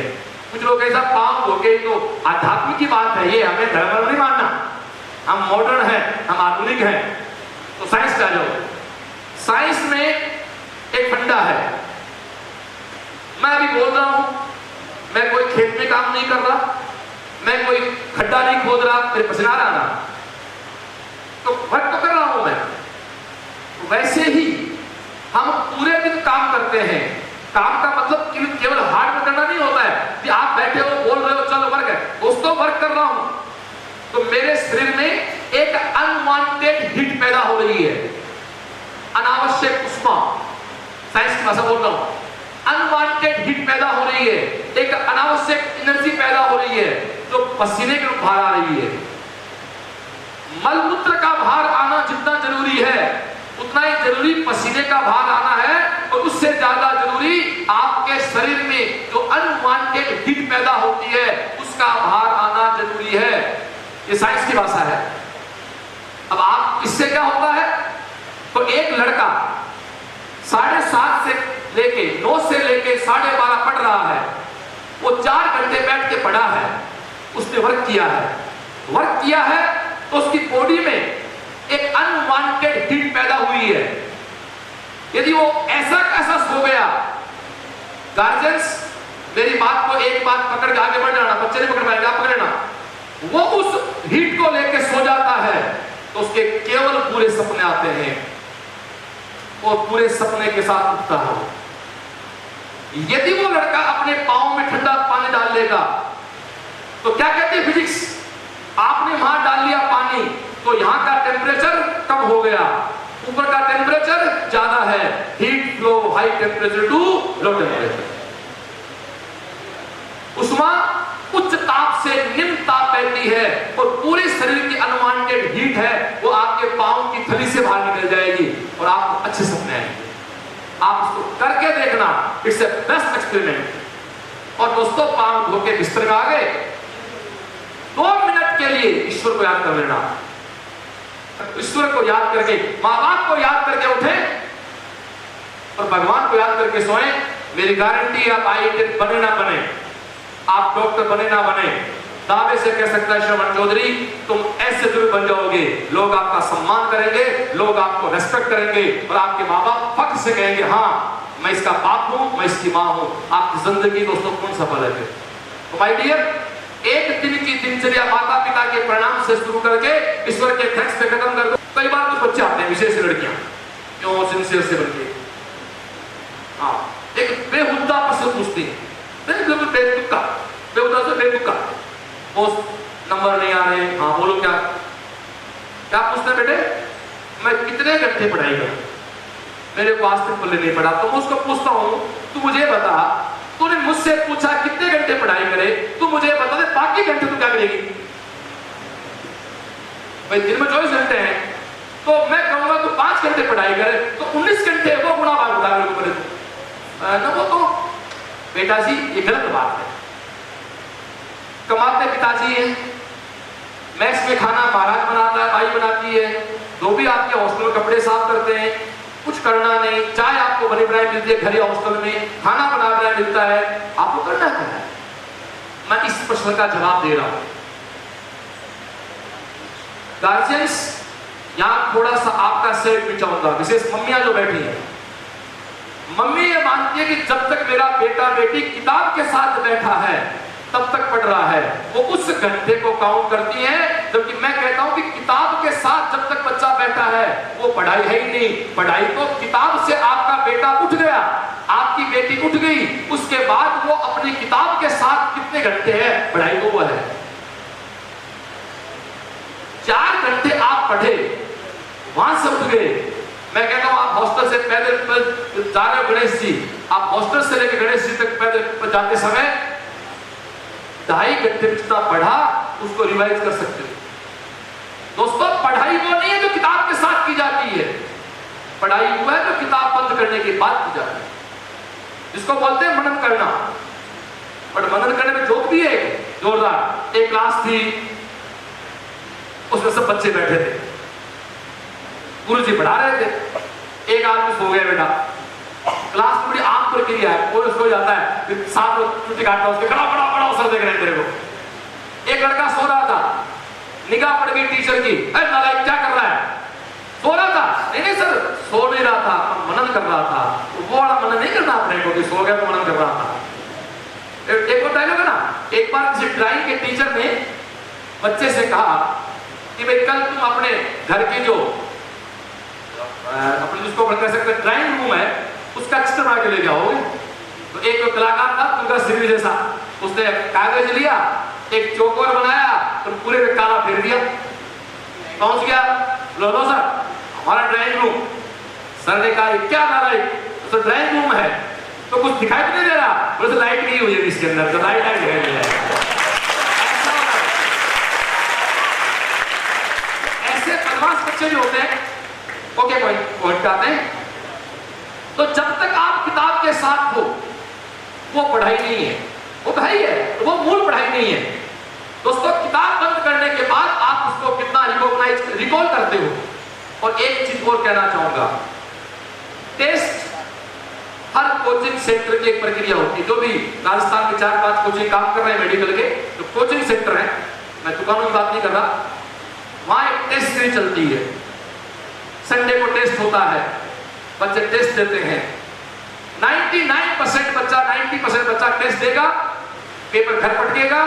कुछ लोग ऐसा पाँव धो के, तो आध्यात्मिक की बात है, ये हमें धर्म नहीं मानना, हम मॉडर्न हैं, हम आधुनिक हैं, तो साइंस पे आ जाओ। साइंस में एक फंडा है, मैं अभी बोल रहा हूं, मैं कोई खेत में काम नहीं कर रहा, मैं कोई खड्डा नहीं खोद रहा, मेरे पसीना आ रहा, तो वर्क तो कर रहा हूं मैं। तो वैसे ही हम पूरे दिन काम करते हैं। काम का मतलब केवल हार्ड में करना नहीं होता है कि आप बैठे हो बोल रहे हो चलो वर्क है। दोस्तों वर्क कर रहा हूं तो मेरे शरीर में एक अनवांटेड हीट पैदा हो रही है, अनावश्यक उष्मा, साइंस की भाषा बोल रहा हूं, अनवांटेड हीट पैदा हो रही है, एक अनावश्यक एनर्जी पैदा हो रही है, जो पसीने के रूप बाहर आ रही है। मलमूत्र का बाहर आना जितना जरूरी है, उतना ही जरूरी पसीने का बाहर आना है, और उससे ज्यादा जरूरी आपके शरीर में जो अनवांटेड हीट पैदा होती है उसका बाहर आना जरूरी है। ये साइंस की भाषा है। अब आप इससे क्या होता है, तो एक लड़का 7:30 से लेके 9 से लेके 12:30 पढ़ रहा है, वो 4 घंटे बैठ के पढ़ा है, उसने वर्क किया है, तो उसकी बॉडी में एक अनवांटेड हीट पैदा हुई है। यदि वो ऐसा कैसा सो गया, गार्जियंस मेरी बात को एक बात पकड़ के आगे बढ़ जाना, बच्चे नहीं पकड़ पाएगा, आप पकड़ना, वो उस हीट को लेके सो जाता है तो उसके केवल पूरे सपने आते हैं और पूरे सपने के साथ उठता है। यदि वो लड़का अपने पाँव में ठंडा पानी डाल लेगा तो क्या कहती है फिजिक्स, आपने वहां डाल लिया पानी तो यहां का टेम्परेचर कम हो गया, ऊपर का टेम्परेचर ज्यादा है, heat flow high temperature to low temperature. उष्मा उच्च ताप से निम्न ताप बहती है और पूरे शरीर की अनवांटेड हीट है, वो आपके पांव की थली से बाहर निकल जाएगी और आपको अच्छे सपने आएंगे। आप उसको करके देखना, इट्स ए बेस्ट एक्सपेरिमेंट। और दोस्तों पांव धो के बिस्तर में आ गए, 2 मिनट के लिए ईश्वर को याद कर लेना, ईश्वर को याद करके, माँ बाप को याद करके उठे और भगवान को याद करके सोए। मेरी गारंटी, आप IIT बने ना बने, आप डॉक्टर बने ना बने, दावे से कह सकता है श्रवण चौधरी तुम ऐसे जरूर बन जाओगे, लोग आपका सम्मान करेंगे, लोग आपको रेस्पेक्ट करेंगे और आपके माँ बाप फख्र से कहेंगे हाँ मैं इसका बाप हूं, मैं इसकी माँ हूं। आपकी जिंदगी दोस्तों कौन सफल है। तो माय डियर, एक दिन की दिनचर्या माता पिता के प्रणाम से शुरू करके ईश्वर के थैंक्स पे खत्म कर दो। कई बार कुछ बच्चे आते हैं, विशेष लड़कियां क्यों सिंसियर से बनके, हाँ एक बेहुदा प्रश्न पूछती है, बिल्कुल बेतुका, बेहुदा से बेतुका, नंबर नहीं आ रहे, हाँ बोलो क्या क्या पूछते हैं बेटे, मैं कितने घंटे पढ़ाई करूं, मेरे को आज तक पल्ले नहीं पड़ा। तो मैं उसको पूछता हूं तू मुझे बता, तूने मुझसे पूछा कितने घंटे पढ़ाई करे, तू मुझे बता दे बाकी घंटे तू क्या करेगी। भाई दिन में 24 घंटे हैं, तो मैं कहूंगा तू 5 घंटे पढ़ाई करे तो 19 घंटे वो गुना भाग बता मेरे को ना। वो तो बेटा जी ये गलत बात है। कमाते पिताजी हैं, मैक्स में खाना महाराज बनाता है, भाई बनाती है, तो भी आपके हॉस्टल में कपड़े साफ करते हैं, कुछ करना नहीं, चाय आपको बनी बनाई मिलती है घर या हॉस्टल में, खाना बना बनाया मिलता है, आपको करना क्या है? मैं इस प्रश्न का जवाब दे रहा हूं। गार्जियंस, यहां थोड़ा सा आपका सिर बिचाऊंगा, विशेष मम्मियां जो बैठी हैं। मम्मी ये मानती है कि जब तक मेरा बेटा बेटी किताब के साथ बैठा है तब तक पढ़ रहा है, वो उस घंटे को काउंट करती है, जबकि मैं कहता हूं कि किताब के साथ जब तक बच्चा बैठा है वो पढ़ाई है ही नहीं। पढ़ाई तो किताब से आपका बेटा उठ गया, आपकी बेटी उठ गई, उसके बाद वो अपनी किताब के साथ कितने घंटे है, पढ़ाई तो वो है। 4 घंटे आप पढ़े, वहां से उठ गए। मैं कहता हूं आप हॉस्टल से पैदल जा रहे हो गणेश जी, आप हॉस्टल से लेकर गणेश जी तक पैदल जाते समय 2.5 घंटे जितना पढ़ा उसको रिवाइज कर सकते हो। दोस्तों, पढ़ाई वो नहीं है जो किताब के साथ की जाती है, पढ़ाई वो है जो किताब बंद करने के बाद की जाती है, जिसको बोलते हैं मनन करना। और मनन करने में जोक भी है जोरदार। एक क्लास थी, उसमें सब बच्चे बैठे थे, गुरु जी पढ़ा रहे थे, एक आदमी सो गया बेटा। क्लास में बड़ी आम प्रक्रिया है, कोई उसको जाता है, साथ में छुट्टी काटता है, उसके खड़ा खड़ा खड़ा सर देख रहे हैं तेरे को। एक लड़का सो रहा था, निगाह पड़ गई टीचर की, अरे नालायक क्या कर रहा है? सो रहा था? नहीं नहीं सर, सो नहीं रहा था, मनन कर रहा था। वो वाला मनन नहीं करना अपने को कि सो गया तो मनन कर रहा था। एक और डायलॉग है ना, एक बार किसी ड्राइंग के टीचर ने बच्चे से कहा कि भाई कल तुम अपने घर के जो अपने जिसको कह सकते ड्राइंग रूम है उसका चित्र बना के ले जाओगे। तो एक कलाकार था तुमका सिर जैसा, उसने कागज लिया, एक चौकोर बनाया और पूरे में काला फेर दिया, पहुंच गया, लो सर हमारा ड्राइंग रूम। सर ने कहा क्या नालायक, तो ड्राइंग रूम है तो कुछ दिखाई तो नहीं दे रहा, बोले लाइट नहीं हुई है इसके अंदर, तो लाइट आई है। ऐसे बदमाश बच्चे जो होते हैं, ओके पॉइंट आते हैं। तो जब तक आप किताब के साथ हो वो पढ़ाई नहीं है, वो पढ़ाई है, वो मूल पढ़ाई नहीं है। दोस्तों, किताब बंद करने के बाद आप उसको कितना रिकॉल करते हो। और एक चीज और कहना चाहूंगा, टेस्ट हर कोचिंग सेंटर की एक प्रक्रिया होती है। जो भी राजस्थान के 4-5 कोचिंग काम कर रहे हैं मेडिकल के, जो कोचिंग सेंटर है, मैं दुकानों की बात नहीं कर रहा, वहां एक टेस्ट सीरीज चलती है। संडे को टेस्ट होता है, बच्चे टेस्ट देते हैं। 99% बच्चा 90% बच्चा टेस्ट देगा, पेपर घर पटकेगा,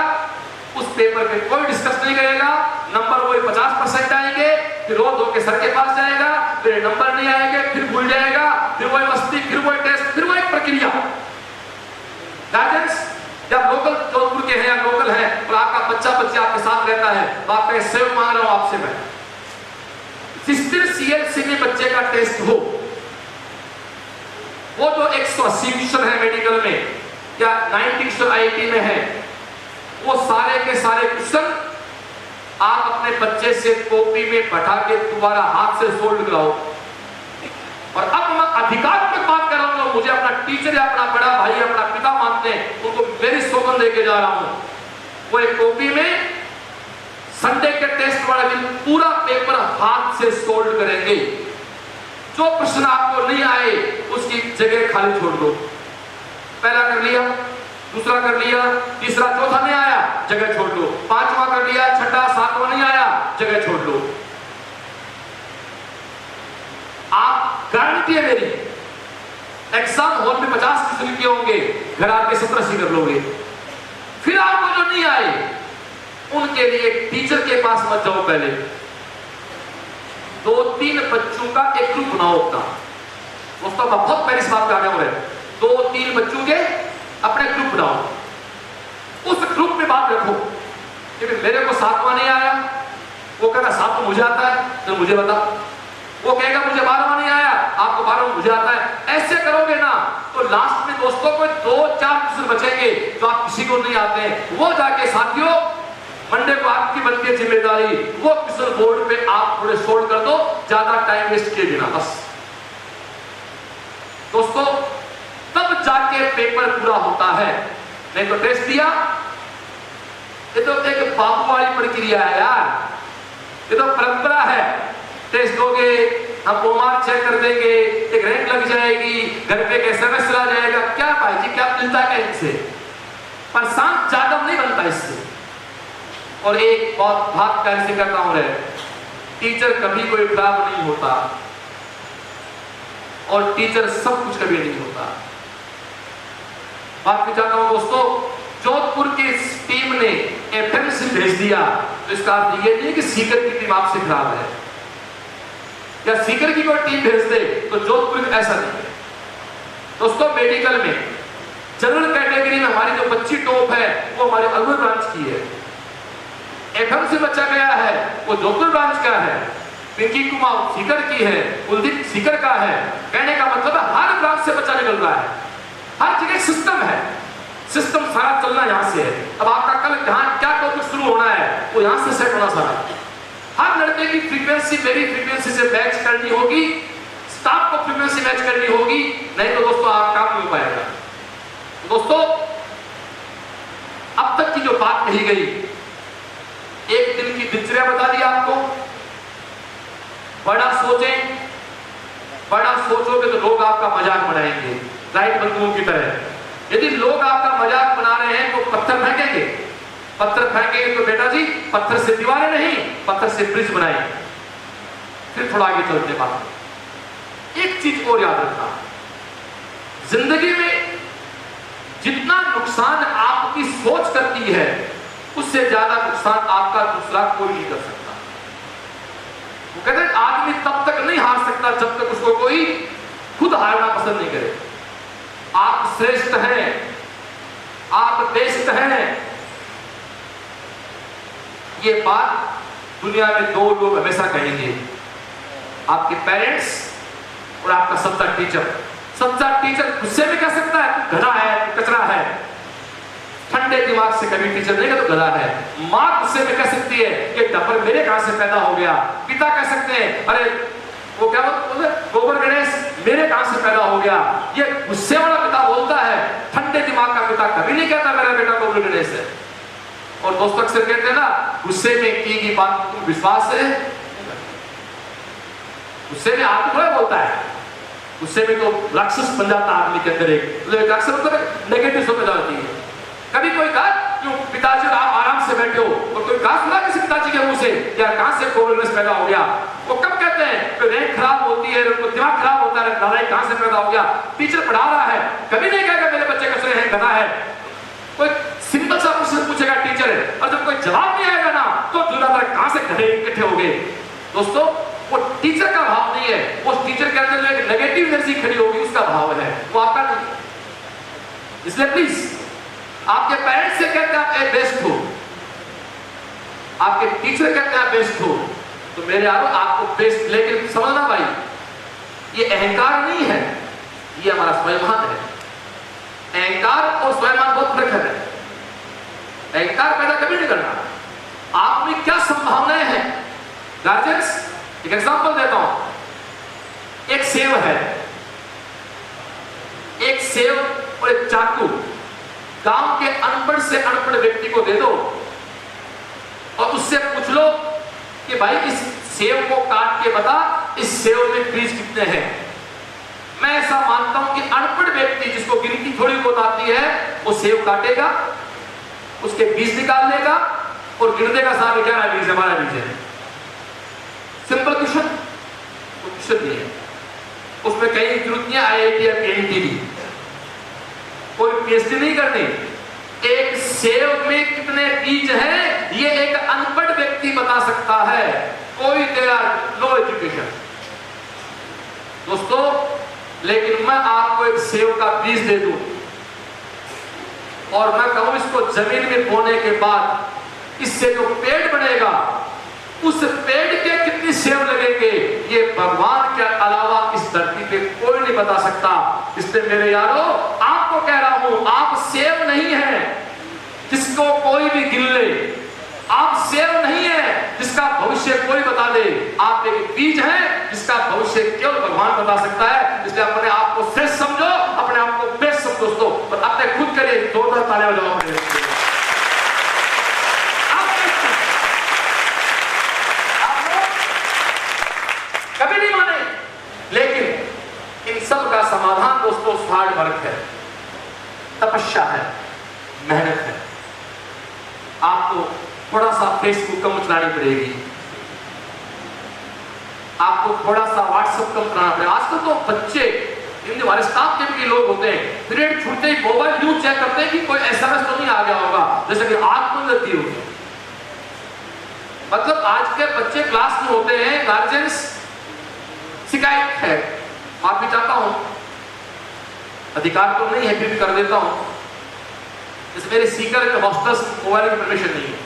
उस पेपर पे कोई डिस्कस नहीं करेगा, नंबर वही 50% आएंगे, फिर रो धो के सर के पास जाएगा, फिर नंबर नहीं आएंगे, फिर भूल जाएगा, फिर वही मस्ती, फिर वही टेस्ट, फिर वही प्रक्रिया। गार्जियंस, जब लोकल जोधपुर के हैं या लोकल हैं और आपका बच्चा आपके साथ रहता है, तो आपका सेव मांग रहा हूं आपसे मैं, जिस दिन CLC में बच्चे का टेस्ट हो, वो जो 180 क्वेश्चन है मेडिकल में या 90 क्वेश्चन IIT में है, वो सारे के सारे क्वेश्चन आप अपने बच्चे से कॉपी में बैठा के दोबारा हाथ से सोल्व कराओ। और अब मैं अधिकात्मक बात कर रहा हूं, मुझे अपना टीचर या अपना बड़ा भाई अपना पिता मानते हैं, उनको मेरी सौगंध लेके जा रहा हूं। वो एक कॉपी में संडे के टेस्ट वाले दिन पूरा पेपर हाथ से सोल्व करेंगे। जो प्रश्न आपको नहीं आए उसकी जगह खाली छोड़ दो। पहला कर लिया, दूसरा कर लिया, तीसरा चौथा नहीं आया, जगह छोड़ दो, पांचवा कर लिया, छठा सातवां नहीं आया, जगह छोड़ दो। आप गारंटी है मेरी, एग्जाम हॉल में 50 क्वेश्चन लिखे होंगे, घर आके 70 कर लोगे। फिर आपको जो नहीं आए उनके लिए टीचर के पास मत जाओ, पहले 2-3 बच्चों का एक ग्रुप बनाओ अपना। दोस्तों, मैं बहुत पहले इस बात पे आ गया हूं, 2-3 बच्चों के अपने ग्रुप बनाओ। उस ग्रुप में बात रखो कि मेरे को 7वां नहीं आया, वो कहेगा 7 मुझे आता है, तो मुझे बता। वो कहेगा मुझे 12वां नहीं आया, आपको 12वां मुझे आता है। ऐसे करोगे ना तो लास्ट में दोस्तों को 2-4 क्वेश्चन बचेंगे जो आप किसी को नहीं आते हैं। वो जाके साथियों, मंडे को आपकी बनती है जिम्मेदारी, वो क्वेश्चन बोर्ड पे आप थोड़े सोल्व कर दो, ज्यादा टाइम वेस्ट किए बिना। बस दोस्तों, तब जाके पेपर पूरा होता है। नहीं तो टेस्ट दिया, ये तो एक बापू वाली प्रक्रिया है यार, ये तो परंपरा है। टेस्ट होगे, हम ओमार चेक कर देंगे, एक रैंक लग जाएगी, घर पे एक SMS चला जाएगा। क्या भाई जी, क्या मिलता है इनसे? परेशान जादव नहीं बनता इससे। और एक बहुत बात कैसे करता हूं रे, टीचर कभी कोई खराब नहीं होता और टीचर सब कुछ कभी नहीं होता। बात चाहता हूं दोस्तों, जोधपुर की टीम ने FMC भेज दिया तो इसका अर्थ ये नहीं कि सीकर की टीम आपसे खराब है, या सीकर की कोई टीम भेज दे तो जोधपुर ऐसा नहीं है। दोस्तों मेडिकल में जनरल कैटेगरी में हमारी जो बच्ची टॉप है वो हमारे अलवर ब्रांच की है। FMC बच्चा गया है वो जोधपुर ब्रांच का है, पिंकी कुमार सीकर की है, कुलदीप सीकर का है। कहने का मतलब है हर ब्रांच से बच्चा निकल रहा है, हर जगह सिस्टम है, सिस्टम सारा चलना यहाँ से है। अब आपका कल जहाँ क्या टॉपिक शुरू होना है वो यहाँ से सेट होना सारा। हर लड़के की फ्रीक्वेंसी मेरी फ्रीक्वेंसी से मैच करनी होगी, स्टाफ को फ्रीक्वेंसी मैच करनी होगी, नहीं तो दोस्तों आप काम नहीं हो पाएगा। दोस्तों अब तक की जो बात कही गई, एक दिन की दिनचर्या बता दी आपको। बड़ा सोचें, बड़ा सोचोगे तो लोग आपका मजाक बनाएंगे, राइट बंधुओं की तरह। यदि लोग आपका मजाक बना रहे हैं तो पत्थर फेंकेंगे, पत्थर फेंकेंगे तो बेटा जी पत्थर से दीवारें नहीं, पत्थर से ब्रिज बनाएंगे। फिर थोड़ा आगे चलते बात, एक चीज और याद रखना, जिंदगी में जितना नुकसान आपकी सोच करती है उससे ज्यादा नुकसान आपका दूसरा कोई नहीं कर सकता। वो कहते हैं आदमी तब तक नहीं हार सकता जब तक उसको कोई खुद हारना पसंद नहीं करे। आप श्रेष्ठ हैं, आप बेस्ट हैं, ये बात दुनिया में दो लोग हमेशा कहेंगे, आपके पेरेंट्स और आपका सच्चा टीचर। सच्चा टीचर गुस्से में कह सकता है तू गधा है, तू कचरा है, ठंडे दिमाग से कभी टीचर नहीं कहता तो गधा है। मां गुस्से में कह सकती है कि डबर मेरे कहां से पैदा हो गया। पिता कह सकते हैं अरे वो क्या बोलते गोबर गणेश मेरे कहां से पैदा हो गया। ये गुस्से वाला पिता बोलता है, ठंडे दिमाग का पिता कभी नहीं कहता मेरा बेटा गोबर गणेश है। और दोस्तों अक्सर कहते हैं ना, गुस्से में की बात तुम विश्वास है, गुस्से में आदमी थोड़ा बोलता है, गुस्से में तो राक्षस बन जाता आदमी के अंदर, एक राक्षस मतलब नेगेटिव सोच जाती है। कभी कोई कहा क्यों पिताजी आप आराम से बैठे हो, और कोई कहा सुना किसी पिताजी के मुंह से यार कहां से गोबर गणेश पैदा हो गया। वो कब कहते हैं कि रैंक खराब होती है, उनको दिमाग खराब होता है, नारायण कहां से पैदा हो गया। टीचर पढ़ा रहा है, कभी नहीं कहेगा मेरे बच्चे कचरे हैं, गधा है। कोई सिंपल सा क्वेश्चन पूछेगा टीचर है, और जब कोई जवाब नहीं आएगा ना तो दूसरा तरह कहां से गधे इकट्ठे हो गए। दोस्तों वो टीचर का भाव नहीं है, उस टीचर के अंदर जो एक नेगेटिव एनर्जी खड़ी होगी उसका भाव है, वो आपका नहीं। इसलिए प्लीज आपके पेरेंट्स से कहते हैं आप बेस्ट हो, आपके टीचर कहते हैं आप बेस्ट हो, तो मेरे यारों आपको बेस्ट, लेकिन समझना भाई ये अहंकार नहीं है, ये हमारा स्वाभिमान है। अहंकार और स्वाभिमान बहुत फर्क है। अहंकार पैदा कभी नहीं करना। आप में क्या संभावनाएं हैं गार्जियंस, एक एग्जांपल देता हूं। एक सेव है, एक सेव और एक चाकू गांव के अनपढ़ से अनपढ़ व्यक्ति को दे दो और उससे पूछ लो कि भाई इस सेव को काट के बता इस सेव में बीज कितने हैं। मैं ऐसा मानता हूं कि अनपढ़ व्यक्ति जिसको गिनती थोड़ी बहुत आती है वो सेव काटेगा, उसके बीज निकाल लेगा और गिन देगा साहब क्या बीज हमारा बीज है। सिंपल क्वेश्चन, तो क्वेश्चन नहीं है उसमें कहीं जरूरत नहीं IIT या PhD की, कोई PhD नहीं करनी। एक सेव में कितने बीज हैं ये एक अनपढ़ व्यक्ति बता सकता है, कोई तेरा लो एजुकेशन। दोस्तों लेकिन मैं आपको एक सेव का बीज दे दूं और मैं कहूं इसको जमीन में बोने के बाद इससे जो पेड़ बनेगा उस पेड़ के कितनी सेव लगेंगे ये भगवान के अलावा इस धरती पे कोई नहीं बता सकता। इसलिए मेरे यारों आपको कह रहा हूं, आप सेव नहीं है जिसको कोई भी गिन ले, आप सेव नहीं है जिसका भविष्य कोई बता दे, आप एक बीज हैं जिसका भविष्य केवल भगवान बता सकता है। इसलिए अपने आप को श्रेष्ठ समझो, अपने आप को बेस्ट समझो दोस्तों, और अपने खुद करिए, जोरदार तालियां बजाओ। कभी नहीं माने। लेकिन इन सब का समाधान दोस्तों हार्ड वर्क है, तपस्या है, मेहनत है। आपको थोड़ा सा फेसबुक कम चलानी पड़ेगी, आपको थोड़ा सा व्हाट्सएप कम चलाना पड़ेगा। आजकल तो बच्चे, हमारे स्टाफ के भी लोग होते हैं, पीरियड छूटते ही मोबाइल न्यूज चेक करते हैं कि कोई एसएमएस तो नहीं आ गया होगा, जैसे कि आग खुल जाती होगी। मतलब आज के बच्चे क्लास में होते हैं, गार्जियंस शिकायत है, माफी चाहता हूं, अधिकार तो नहीं है फिर भी कर देता हूं। जैसे मेरे सीकर में हॉस्टल्स मोबाइल की परमिशन नहीं है,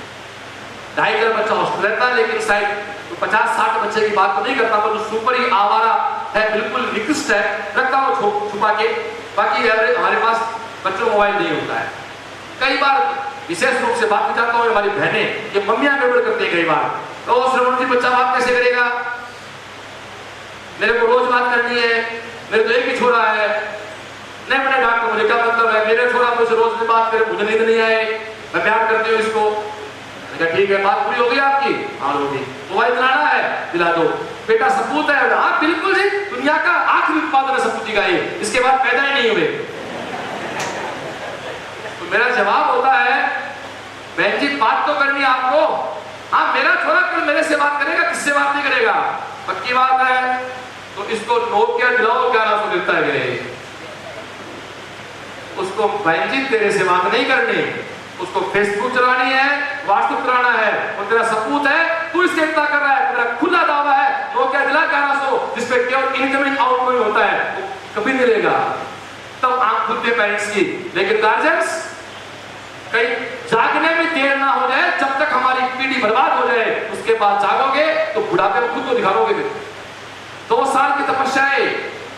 2,500 बच्चा हॉस्टल रहता है, लेकिन शायद 50-60 बच्चे की बात तो नहीं करता, पर जो सुपर ही आवारा है, बिल्कुल निकृष्ट है, रखता हूं छुपा के। बाकी हमारे पास बच्चों को मोबाइल नहीं होता है। कई बार विशेष रूप से बात भी चाहता हूँ, हमारी बहनें ये मम्मियां गड़बड़ करती है कई बार, तो श्रवण जी बच्चा बात कैसे करेगा, मेरे को रोज बात करनी है, मेरे तो एक ही छोरा है, नहीं मैंने डॉक्टर मुझे क्या मतलब है, मेरे छोरा मुझसे रोज में बात करे, मुझे नींद नहीं आए, मैं प्यार करती हूँ इसको। ठीक है, बात पूरी हो गई आपकी? हाँ होगी। मोबाइल चलाना है, दिला दो। बेटा सपूत है? हाँ बिल्कुल जी, दुनिया का आखिरी उत्पादन है सपूती का, ये इसके बाद पैदा ही नहीं हुए। तो मेरा जवाब होता है, बहन जी बात तो करनी है आपको। हाँ मेरा छोरा कल मेरे से बात करेगा, किससे बात नहीं करेगा, पक्की बात है। तो इसको नोकिया दिलाओ, क्या नाम देता है, उसको बहन जी तेरे से बात नहीं करनी, उसको फेसबुक चलानी है, व्हाट्सएप चलाना है, और तेरा सपूत है, तू इसके इतना कर रहा है, तेरा खुला दावा है, नोकिया दिला 1100 जिसपे केवल इनकमिंग आउटगोइंग होता है, वो कभी नहीं लेगा। तब आंख खुलती है पेरेंट्स की। लेकिन गार्जियंस, कहीं जागने में देर ना हो जाए, जब तक हमारी पीढ़ी बर्बाद हो जाए, उसके बाद जागोगे तो बुढ़ापे में खुद को दिखाओगे। 2 साल की तपस्या है,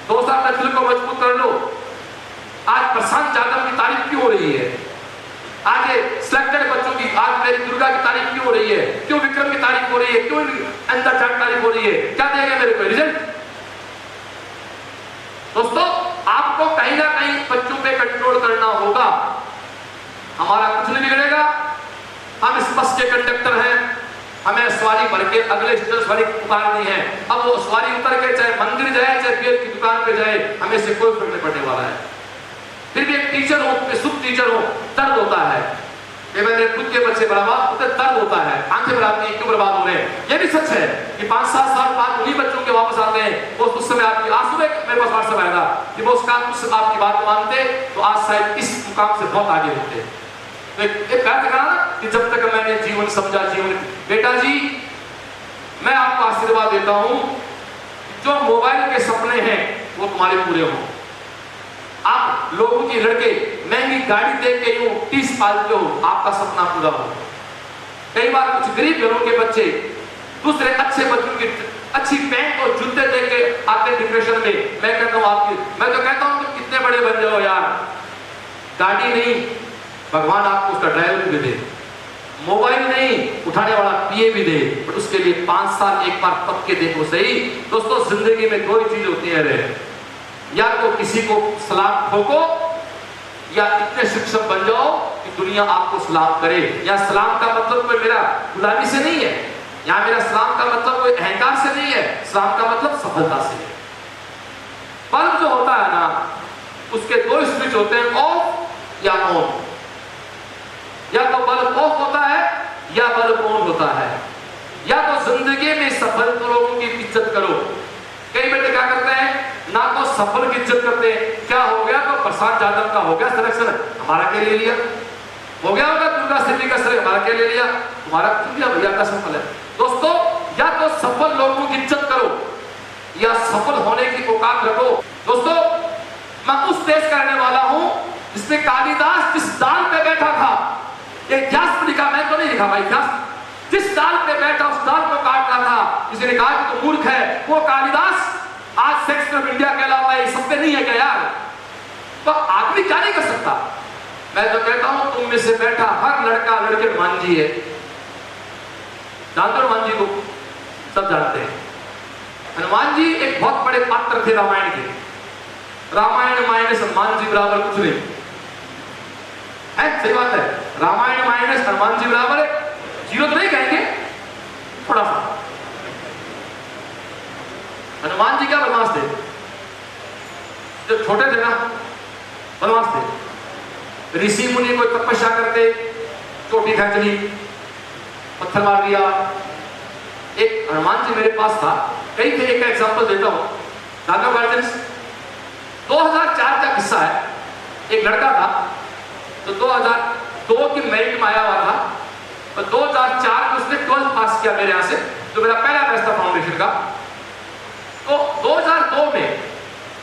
2 साल में दिल को मजबूत कर लो। आज प्रशांत जाधव की तारीफ क्यों हो रही है, आज सिलेक्टेड बच्चों की, आज मेरी दुर्गा की तारीफ क्यों हो रही है, क्यों विक्रम की तारीफ हो रही है, क्यों अंदर जाट तारीफ हो रही है, क्या देगा मेरे को रिजल्ट? दोस्तों आपको कहीं ना कहीं बच्चों पे कंट्रोल करना होगा, हमारा कुछ नहीं बिगड़ेगा। हम इस बस के कंडक्टर हैं, हमें सवारी भर के अगले स्टेशन सवारी उतारनी है। अब वो सवारी उतर के चाहे मंदिर जाए, चाहे बेल की दुकान पे जाए, हमें से कोई फर्क नहीं पड़ने वाला है। फिर भी एक टीचर हो, शुद्ध टीचर हो, दर्द होता है। मेरे खुद के बच्चे बर्बाद होते, दर्द होता है, आंखें बर्बाद क्यों बर्बाद हो रहे हैं। ये भी सच है कि 5-7 साल बाद उन्हीं बच्चों के वापस आते हैं, वो उस समय आपकी आज सुबह मेरे पास व्हाट्सएप आया था कि वो उसका आपकी बात मानते तो आज शायद इस मुकाम से बहुत आगे होते। तो एक बात कहा ना कि जब तक मैंने जीवन समझा, जीवन, बेटा जी मैं आपको आशीर्वाद देता हूं, जो मोबाइल के सपने हैं वो तुम्हारे पूरे हों। आप लोगों की लड़के महंगी गाड़ी देख के यूं 30 पालते हो, आपका सपना पूरा हो। कई बार कुछ गरीब घरों के बच्चे दूसरे अच्छे बच्चों की अच्छी पैंट और जूते देख के आते डिप्रेशन में। मैं कहता हूं मैं तो कहता हूं तुम कितने बड़े बन जाओ यार, गाड़ी नहीं भगवान आपको उसका ड्राइवर भी दे, मोबाइल नहीं उठाने वाला पीए भी दे, पर उसके लिए 5 साल एक बार पक के देखो सही। दोस्तों जिंदगी में 2 ही चीज होती है, या तो किसी को सलाम ठोको, या इतने शिक्षक बन जाओ कि दुनिया आपको सलाम करे। या सलाम का मतलब कोई मेरा गुलामी से नहीं है, या मेरा सलाम का मतलब कोई अहंकार से नहीं है, सलाम का मतलब सफलता से है। बल्ब जो होता है ना, उसके 2 स्विच होते हैं, ऑफ या ऑन। या तो बल्ब ऑफ होता है या बल्ब ऑन होता है। या तो जिंदगी में सफल लोगों की इज्जत करो। कई बेटे क्या करते हैं, ना तो सफल की इज्जत करते हैं। क्या हो गया, तो प्रशांत जाधव का हो गया सिलेक्शन, हमारा क्या ले लिया, हो गया होगा दुर्गा सिटी का सिलेक्शन, हमारा क्या ले लिया, तुम्हारा क्यों लिया, भैया का सफल है। दोस्तों या तो सफल लोगों की इज्जत करो, या सफल होने की औकात रखो। दोस्तों मैं उस देश का रहने वाला हूं जिसमें कालिदास जिस डाल पे बैठा था, ये इतिहास में लिखा, मैं तो नहीं लिखा भाई इतिहास, जिस डाल पे बैठा उस डाल को काट रहा था, किसी ने कहा कि तो मूर्ख है, वो कालिदास आज शेक्सपियर ऑफ इंडिया कहलाता है। सब पे नहीं है क्या यार, तो आदमी क्या नहीं कर सकता। मैं तो कहता हूं तुम में से बैठा हर लड़का लड़के हनुमान जी है, जानते हो हनुमान जी को, सब जानते हैं। हनुमान जी एक बहुत बड़े पात्र थे रामायण के, रामायण माइनस हनुमान जी बराबर कुछ नहीं है, सही बात है। रामायण माइनस हनुमान जी बराबर है, 0 तो नहीं कहेंगे, थोड़ा सा। हनुमान जी क्या वनवास थे? जब छोटे थे ना वनवास थे। ऋषि मुनि कोई तपस्या करते, चोटी खींच ली, पत्थर मार दिया। एक हनुमान जी मेरे पास था, कई थे, एक एग्जांपल देता हूं। दादा गार्जियंस 2004 का किस्सा है। एक लड़का था तो 2002 की मेरिट में आया हुआ था और 2004 में उसने 12th पास किया मेरे यहाँ से, जो मेरा पहला बैच था फाउंडेशन का। तो 2002 में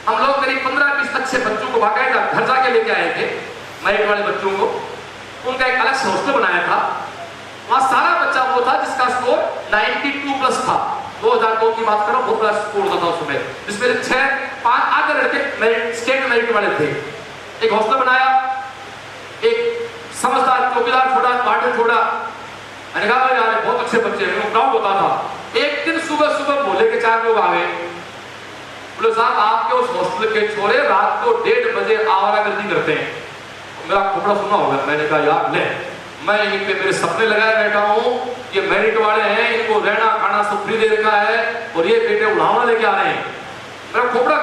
हम लोग करीब 15-20 अच्छे बच्चों को बाकायदा घर जाके लेके आए थे, मेरिट वाले बच्चों को। उनका एक अलग से हॉस्टल बनाया था। वहां सारा बच्चा वो था जिसका स्कोर 92+ था। 2002 की बात करो, बहुत बड़ा स्कोर होता था उसमें, जिसमें 6-5 आधे लड़के मेरिट, स्टेट मेरिट वाले थे। एक हॉस्टल बनाया, एक समझदार चौकीदार छोड़ा, वार्डन छोड़ा। मैंने कहा यार बहुत अच्छे बच्चे हैं, मेरे प्राउड होता था। एक दिन सुबह सुबह बोले के 4 लोग आ गए, बोले साहब आपके उस हॉस्टल के छोरे रात को 1:30 बजे आवारागर्दी करते हैं। मेरा खोपड़ा सुना होगा। मैंने कहा यार ले, मैं यहीं पे मेरे सपने लगाए बैठा हूँ, ये मेरिट वाले हैं, इनको रहना खाना सब फ्री दे रखा है और ये बेटे उड़ावना लेके आ रहे हैं। मेरा खोपड़ा,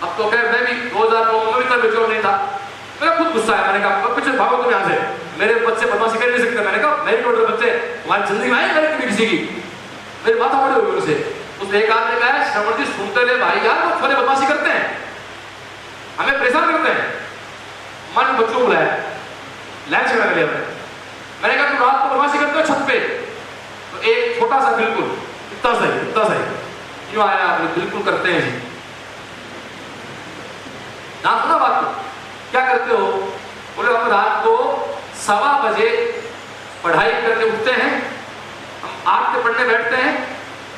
अब तो खैर मैं भी 2009 में भी इतना मेच्योर नहीं था, मेरा खुद गुस्सा है। मैंने कहा कुछ भागो तुम यहाँ से, मेरे बच्चे बदमाशी कर नहीं सकते। मैंने कहा मेरिट वाले बच्चे हमारी जिंदगी में आए मेरिट किसी की, मेरी माथा बड़ी हुई उनसे। उस एक आदमी कहा श्रवण जी सुनते रहे भाई यार, वो छोले बदमाशी करते हैं, हमें परेशान करते हैं। मन बच्चों को लाया, लंच करा लिया मैंने कहा तुम रात को बदमाशी करते हो छत पे? तो एक छोटा सा बिल्कुल इतना सही क्यों आया, बिल्कुल करते हैं जी। ना सुना बात को, क्या करते हो? बोले हम रात को 1:15 बजे पढ़ाई करने उठते हैं, हम 8 से पढ़ने बैठते हैं,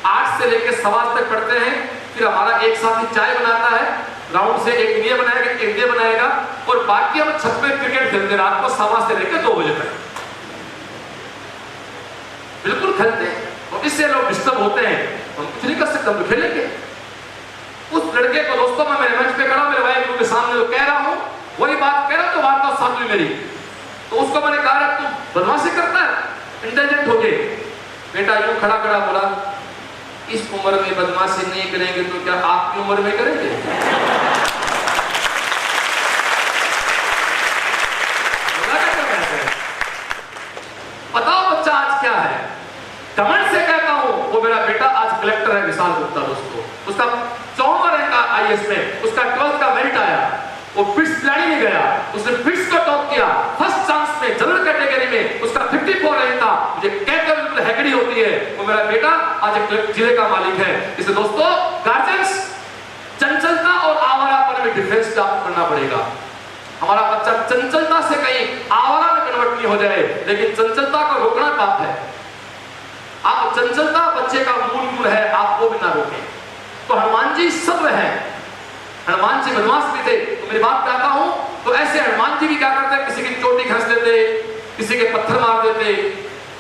8 से लेकर 7:15 तक पढ़ते हैं। फिर हमारा एक साथी चाय बनाता है, राउंड से एक ये बनाएगा एक ये बनाएगा, और बाकी हम छत पे क्रिकेट खेलते हैं रात को 7:15 से लेकर 2 बजे तक, बिल्कुल खेलते हैं। और इससे लोग डिस्टर्ब होते हैं, हम कुछ नहीं कर सकते, हम तो खेलेंगे। उस लड़के को दोस्तों मैं मेरे मंच पे खड़ा मेरे भाई के सामने जो कह रहा हूँ वही बात कह रहा हूँ, तो वार्ता साथ में मेरी। तो उसको मैंने कहा तू बदमाशी करता है, इंटेलिजेंट हो गए बेटा। यूं खड़ा बोला इस उम्र में बदमाशी नहीं करेंगे तो क्या आपकी उम्र में करेंगे? बताओ बच्चा आज क्या है? कमेंट से कहता हूं वो मेरा बेटा आज कलेक्टर है विशाल गुप्ता। दोस्तों उसका 54 रैंक का आईएएस में, उसका 12th का मेरिट आया, वो फिट्स प्लानिंग में गया, उसने फिट्स को टॉप किया फर्स्ट चांस में, जनरल कैटेगरी में उसका 54 रैंक था। मुझे कहकर हैकड़ी होती है, वो मेरा बेटा आज एक जिले का मालिक है। इसलिए दोस्तों गार्जियंस, चंचलता और आवारापन में डिफरेंस करना पड़ेगा। हमारा बच्चा चंचलता से कहीं आवारा में कन्वर्ट नहीं हो जाए, लेकिन चंचलता को रोकना पाप है। आप चंचलता बच्चे का मूल गुण है, आप वो भी ना रोकें। तो हनुमान जी सब्र है, हनुमान जी बदमाश भी थे। तो मेरी बात कहता हूं, तो ऐसे हनुमान जी भी क्या करते, किसी की चोटी खींच देते, किसी के पत्थर मार देते।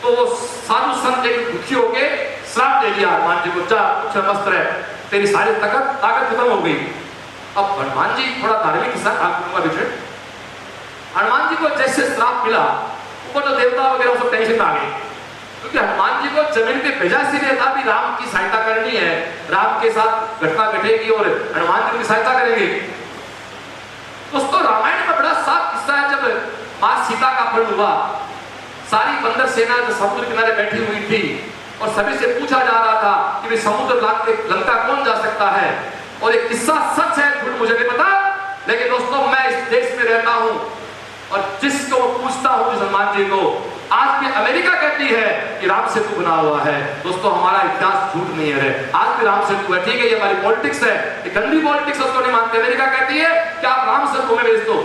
तो वो साधु संत एक दुखी होके श्राप दे दिया हनुमान जी को, जा कुछ मस्त रहे, तेरी सारी ताकत खत्म हो गई। अब हनुमान जी थोड़ा धार्मिक हिस्सा करूंगा बीच। हनुमान जी को जैसे श्राप मिला, ऊपर जो देवता वगैरह सब टेंशन में आ गए, क्योंकि हनुमान जी को जमीन पे भेजा इसलिए था भी राम की सहायता करनी है, राम के साथ घटना घटेगी और हनुमान जी की सहायता करेंगे। दोस्तों रामायण में बड़ा साफ किस्सा है, जब मां सीता का अपहरण हुआ, सारी बंदर सेना जो समुद्र किनारे बैठी हुई थी और सभी से पूछा जा रहा था कि वे समुद्र लाख के लंका कौन जा सकता है। और एक किस्सा सच है झूठ मुझे नहीं पता, लेकिन दोस्तों मैं इस देश में रहता हूं और जिसको पूछता हूं जिस हनुमान जी को, आज भी अमेरिका कहती है कि राम सेतु बना हुआ है। दोस्तों हमारा इतिहास झूठ नहीं है, आज भी राम सेतु है। ठीक है ये हमारी पॉलिटिक्स है, ये गंदी पॉलिटिक्स, उसको नहीं मानते। अमेरिका कहती है कि आप राम सेतु में भेज दो।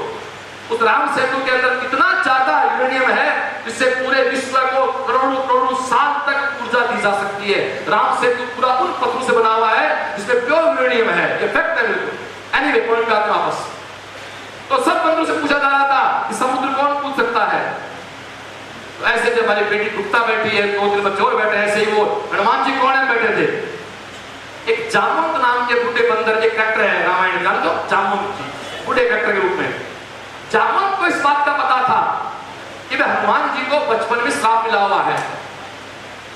उस राम सेतु के अंदर कितना ज्यादा यूरेनियम है जिससे पूरे विश्व को करोड़ों करोड़ों साल तक ऊर्जा दी जा सकती है। राम सेतु पूरा उन पत्थरों से बना हुआ है जिसमें प्योर यूरेनियम है, ये फैक्ट है बिल्कुल। एनीवे पॉइंट का वापस, तो सब बंदरों से पूछा जा रहा था कि समुद्र कौन पूछ सकता है। तो ऐसे जब हमारी बेटी गुप्ता बैठी है, 2 दिन बच्चे और बैठे, ऐसे ही वो हनुमान जी कौन है बैठे थे। एक जामवंत नाम के बूढ़े बंदर, एक कैरेक्टर है रामायण, जान दो जामवंत जी, बूढ़े कैरेक्टर के रूप में। जामवंत को इस बात का पता था कि हनुमान जी को बचपन में श्राप मिला हुआ है,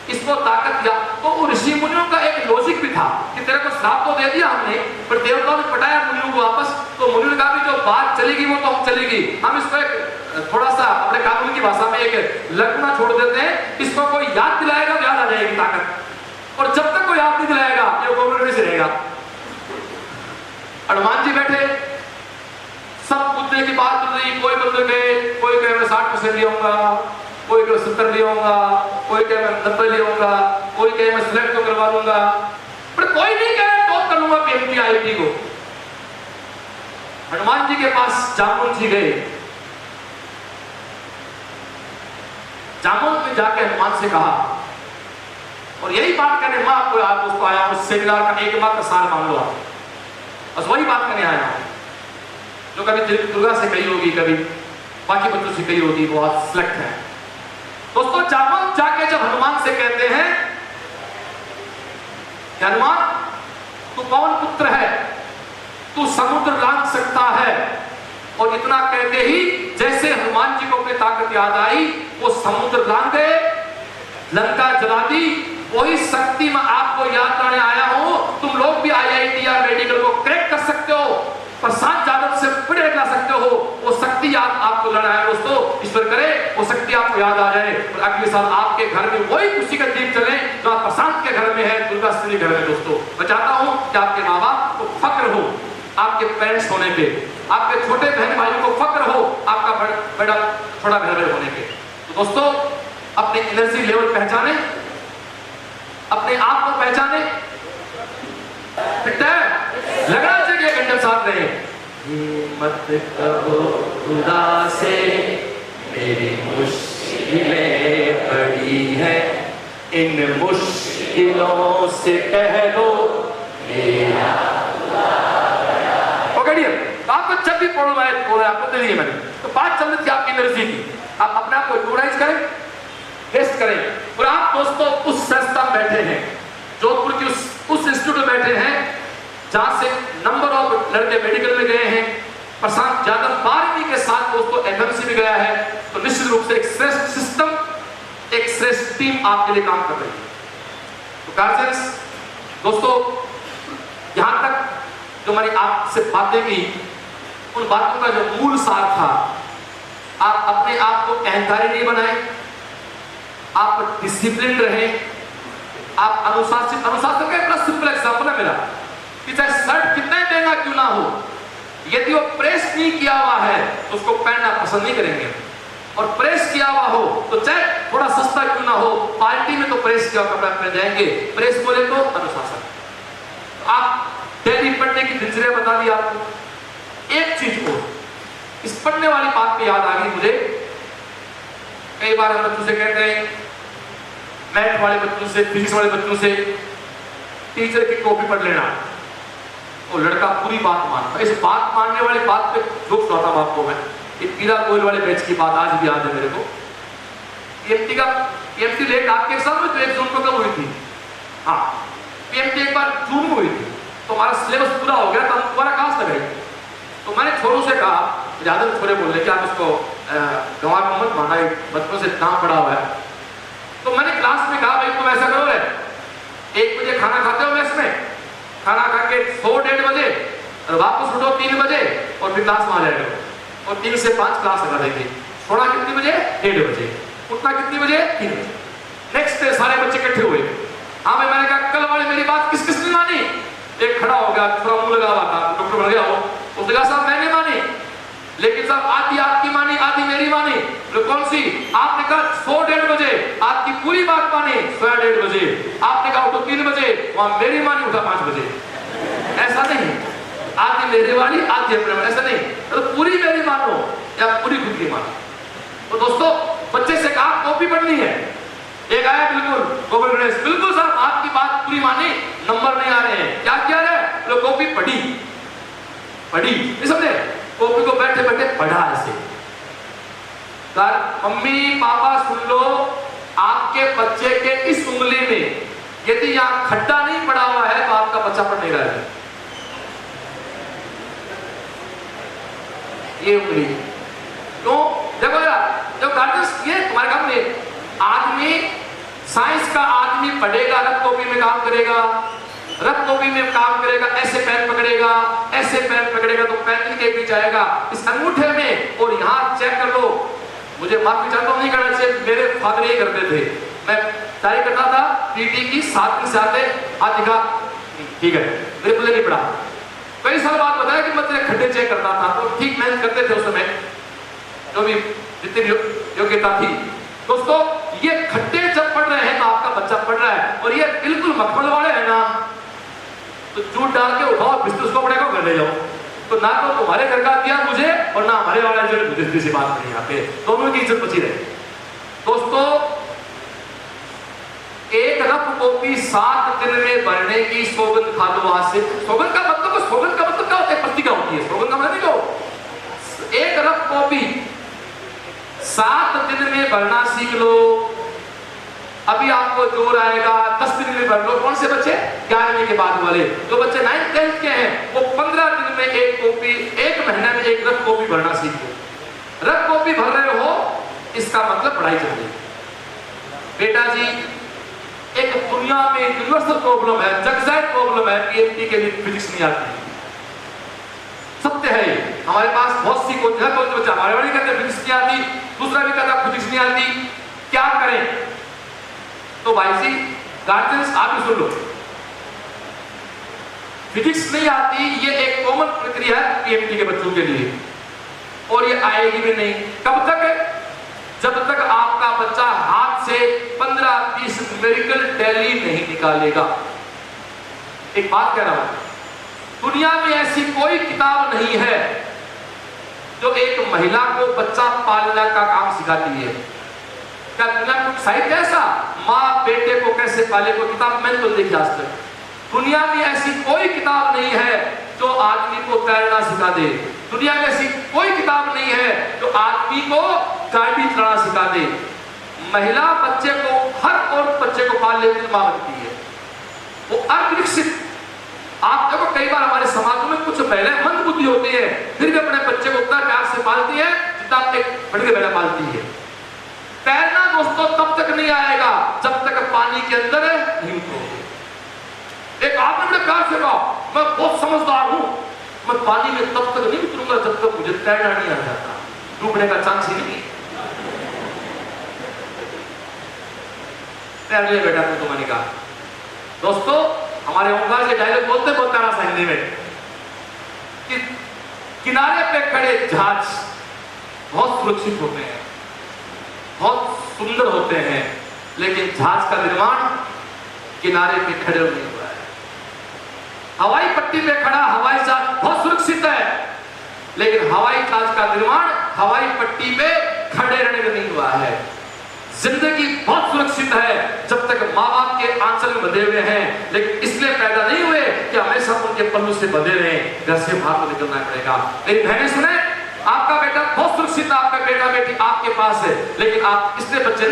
इसको ताकत या तो ऋषि मुनियों का एक लॉजिक भी था कि तेरे को श्राप तो दे दिया हमने, पर देवताओं ने पटाया मुनियों को वापस, तो मुनियों ने कहा भी जो बात चलेगी वो तो हम चलेगी, हम इसको एक थोड़ा सा अपने कानून की भाषा में एक लकना छोड़ देते हैं, इसको कोई याद दिलाएगा तो याद आ जाएगी ताकत, और जब तक कोई याद नहीं दिलाएगा ये गोवर्धन से रहेगा। हनुमान जी बैठे, सब मुद्दे की बात चल रही, कोई बंदे गए, कोई कहे मैं 60% ले आऊंगा, कोई कहे 70 ले आऊंगा, कोई कहे मैं 90 ले आऊंगा, कोई कहे मैं सिलेक्ट तो करवा लूंगा, पर कोई नहीं कहे टॉप कर लूंगा पीएमटी आईआईटी को। हनुमान जी के पास जामुन जी गए, जामुन में जाके हनुमान से कहा, और यही बात करने मैं आपको याद दोस्तों आया हूं, सेमिनार का एक माह का साल मान लो आप, बस वही बात करने आया हूं जो कभी दुर्गा से कही होगी, कभी बाकी बच्चों से कही होगी, वो आज सिलेक्ट है। दोस्तों जामुन जाके जब हनुमान से कहते हैं हनुमान तू कौन पुत्र है, तू समुद्र लांघ सकता है, और इतना कहते ही जैसे हनुमान जी को अपनी ताकत याद आई, वो समुद्र लांघ गए, लंका जला दी। वही शक्ति में आपको याद करने आया हूं, तुम लोग भी आईआईटी या मेडिकल को क्रैक कर सकते हो, प्रशांत जाधव से पढ़े ला सकते हो, वो शक्ति याद आपको लड़ा है दोस्तों, ईश्वर करे वो शक्ति आपको याद आ जाए, और अगले साल आपके घर में वही खुशी का दीप चले जो आप प्रशांत के घर में है, दुर्गा श्री घर में। दोस्तों मैं चाहता हूं कि आपके माँ बाप को फक्र हो आपके पेरेंट्स होने पे, आपके छोटे बहन भाइयों को फक्र हो आपका बड़ा छोटा घर में होने पे। तो दोस्तों अपने एनर्जी लेवल पहचाने, अपने आप को पहचाने, लगना चाहिए घंटे साथ रहे। मत कहो खुदा से मेरी मुश्किलें बड़ी हैं, इन मुश्किलों से कह दो मेरा पकड़िए। तो आपको जब भी प्रॉब्लम आए बोला आपको दे दिए मैंने, तो बात चल रही थी आपकी एनर्जी की, आप अपने आप को यूटिलाइज करें, टेस्ट करें। और आप दोस्तों उस संस्था में बैठे हैं, जोधपुर की उस इंस्टीट्यूट में बैठे हैं जहां से नंबर ऑफ लड़के मेडिकल में गए हैं, प्रशांत जाधव 12वीं के साथ दोस्तों एफएमसी में गया है, तो निश्चित रूप से एक श्रेष्ठ सिस्टम, एक श्रेष्ठ टीम आपके लिए काम कर रही है। तो गार्जियंस दोस्तों यहां तक जो मैंने आपसे बातें की, उन बातों का जो मूल सार था, आप अपने आप को अहंकारी नहीं बनाएं, आप डिसिप्लिन रहें, आप अनुशासित। अनुशासन का एक बड़ा सिंपल एग्जांपल है मेरा, कि चाहे शर्ट कितना महंगा क्यों ना हो, यदि वो प्रेस नहीं किया हुआ है तो उसको पहनना पसंद नहीं करेंगे, और प्रेस किया हुआ हो तो चाहे थोड़ा सस्ता क्यों ना हो, पार्टी में तो प्रेस किया हुआ कपड़ा पहन जाएंगे। प्रेस बोले तो अनुशासन। तो आप डेली पढ़ने की दिनचर्या बता दी आपको। एक चीज को इस पढ़ने वाली बात पे याद आ गई मुझे, कई बार हम बच्चों से कहते हैं, मैथ वाले बच्चों से, फिजिक्स वाले बच्चों से, टीचर की कॉपी पढ़ लेना, और लड़का पूरी बात मानता। इस बात मानने वाली बात पे दुख सुनाता हूं आपको मैं। एक पीला कोयल वाले बैच की बात आज भी याद है मेरे को। पीएमटी लेट आपके एग्जाम में तो 1 जून को कब हुई थी? हाँ, पीएमटी एक बार जून में हुई थी, तो हमारा सिलेबस पूरा हो गया, तो हम दोबारा क्लास लगाई। तो मैंने छोरों से कहा, ज्यादा छोरे बोल रहे कि आप इसको गंवा को मत माना, बचपन से नाम पड़ा हुआ है। तो मैंने क्लास में कहा भाई तुम ऐसा करो, 1 बजे खाना खाते हो मेस में, खाना खा के 1:30 बजे और वापस उठो 3 बजे, और फिर क्लास में आ जाएगा, और 3 से 5 क्लास लगा देंगे। सोना कितनी बजे? 1:30 बजे। उठना कितनी बजे? 3 बजे। नेक्स्ट डे सारे बच्चे इकट्ठे हुए। हाँ भाई, मैंने कहा कल वाले मेरी बात किस किस ने मानी? एक खड़ा हो गया, थोड़ा मुंह लगा हुआ था, डॉक्टर बन गया हो, उसने कहा साहब मैंने मानी, लेकिन साहब आधी आपकी मानी, आधी मेरी मानी। तो कौन सी? आपने कहा 1:30 बजे, आपकी पूरी बात मानी 1:30 बजे। आपने कहा उठो 3 बजे, वहां मेरी मानी, उठा 5 बजे। ऐसा नहीं, आधी मेरी वाली आधी अपने, ऐसा नहीं, तो पूरी मेरी मानो या पूरी खुद की मानो। तो दोस्तों बच्चे से कहा कॉपी पढ़नी है, एक आया बिल्कुल गोबर गणेश, बिल्कुल साहब आपकी बात पूरी मानी, नंबर नहीं आ रहे हैं, क्या किया है? तो कॉपी पढ़ी, नहीं समझे, कॉपी को बैठे बैठे पढ़ा ऐसे। मम्मी पापा सुन लो, आपके बच्चे के इस उंगली में यदि यहाँ खड्डा नहीं पड़ा हुआ है तो आपका बच्चा पढ़ नहीं रहा है। ये उंगली क्यों? देखो यार, जब गार्जियंस ये तुम्हारे काम में, आदमी साइंस का आदमी पढ़ेगा ना कॉपी में काम करेगा, रफ कॉपी में काम करेगा, ऐसे पेन पकड़ेगा, ऐसे पेन पकड़ेगा तो पेन के बीच आएगा इस अंगूठे में, और यहाँ चेक कर लो। मुझे माफी चाहता हूँ, नहीं करना चाहिए, मेरे फादर यही करते थे। मैं तैयारी करता था पीटी की, 7 दिन से आते हाथ दिखा, ठीक है, मेरे पल्ले नहीं पड़ा। कई साल बाद बताया कि मैं तेरे खड्डे चेक करता था, तो ठीक मेहनत करते थे उस समय, जो भी जितनी योग्यता थी। दोस्तों ये खड्डे जब पढ़ रहे हैं तो आपका बच्चा पढ़ रहा है, और ये बिल्कुल मखमल वाले हैं ना, तो झूठ डाल के उठाओ, बिस्तर उसको पड़ेगा, घर ले जाओ। तो ना तो तुम्हारे घर का दिया मुझे, और ना हमारे वाले जो मुझे से बात नहीं, यहाँ पे दोनों की इज्जत बची रहे। दोस्तों एक रफ कॉपी 7 दिन में भरने की सौगंध खा लो आज से। सौगंध का मतलब क्या होता है? पत्रिका होती है, सौगंध का मतलब नहीं लो। एक रफ कॉपी 7 दिन में भरना सीख लो। अभी आपको जोर आएगा, 10 दिन में भर लो। कौन से बच्चे? 11वीं के बाद वाले। जो बच्चे 9th 10th के हैं वो 15 दिन में एक कॉपी, 1 महीने में एक रफ कॉपी भरना सीखो। रफ कॉपी भर रहे हो, इसका मतलब पढ़ाई चल रही है। बेटा जी एक दुनिया में यूनिवर्सल प्रॉब्लम है, जगजाहिर प्रॉब्लम है, पीएचडी के लिए फिजिक्स नहीं आती। सत्य है, हमारे पास बहुत सी कोई है, कोई बच्चा हमारे वाली कहते हैं फिजिक्स नहीं आती, दूसरा भी कहता है फिजिक्स नहीं आती, क्या करें? तो भाई जी गार्जियंस आप ही सुन लो, फिजिक्स नहीं आती ये एक कॉमन प्रक्रिया है पीएचडी के बच्चों के लिए, और ये आएगी भी नहीं। कब तक? जब तक आपका बच्चा हाथ से 15-20 न्यूमेरिकल टैली नहीं निकालेगा। एक बात कह रहा हूं, दुनिया में ऐसी कोई किताब नहीं है जो एक महिला को बच्चा पालना का काम सिखाती है। क्या दुनिया में साहित्य ऐसा माँ बेटे को कैसे पाले कोई किताब मैंने तो देखी आज तक। दुनिया में ऐसी कोई किताब नहीं है जो आदमी को तैरना सिखा दे। दुनिया में ऐसी कोई किताब नहीं है जो आदमी को गाड़ी चलाना सिखा दे। महिला बच्चे को, हर और बच्चे को पाल लेती मां बनती है, वो अविकसित। आप देखो कई बार हमारे समाज में कुछ महिलाएं मंद बुद्धि होती है, फिर भी अपने बच्चे को उतना प्यार से पालती है जितना एक बड़ी महिला पालती है। तैरना दोस्तों तब तक नहीं आएगा जब तक पानी के अंदर नहीं उतरोगे। एक आपने बड़े प्यार से कहा मैं बहुत समझदार हूं, मैं पानी में तब तक नहीं उतरूंगा जब तक मुझे तैरना नहीं आ जाता। डूबने का चांस ही नहीं। तैर ले बेटा तुम्हारी कहा। दोस्तों हमारे ओंकार से डायलॉग बोलते बहुत प्यारा सा हिंदी में कि किनारे पे खड़े जहाज बहुत सुरक्षित होते हैं, बहुत सुंदर होते हैं, लेकिन जहाज का निर्माण किनारे पे खड़े नहीं हुआ है। हवाई पट्टी पे खड़ा हवाई जहाज बहुत सुरक्षित है, लेकिन हवाई जहाज का निर्माण हवाई पट्टी पे खड़े रहने में नहीं हुआ है। जिंदगी बहुत सुरक्षित है जब तक माँ बाप के आंचल में बंधे हुए हैं, लेकिन इसलिए पैदा नहीं हुए कि हमेशा उनके पल्लू से बंधे रहे। घर से बाहर को निकलना पड़ेगा। मेरी बहनें सुने, आपका बेटा बहुत सुरक्षित है, आपका बेटा बेटी आपके पास है, लेकिन आप इसलिए बच्चे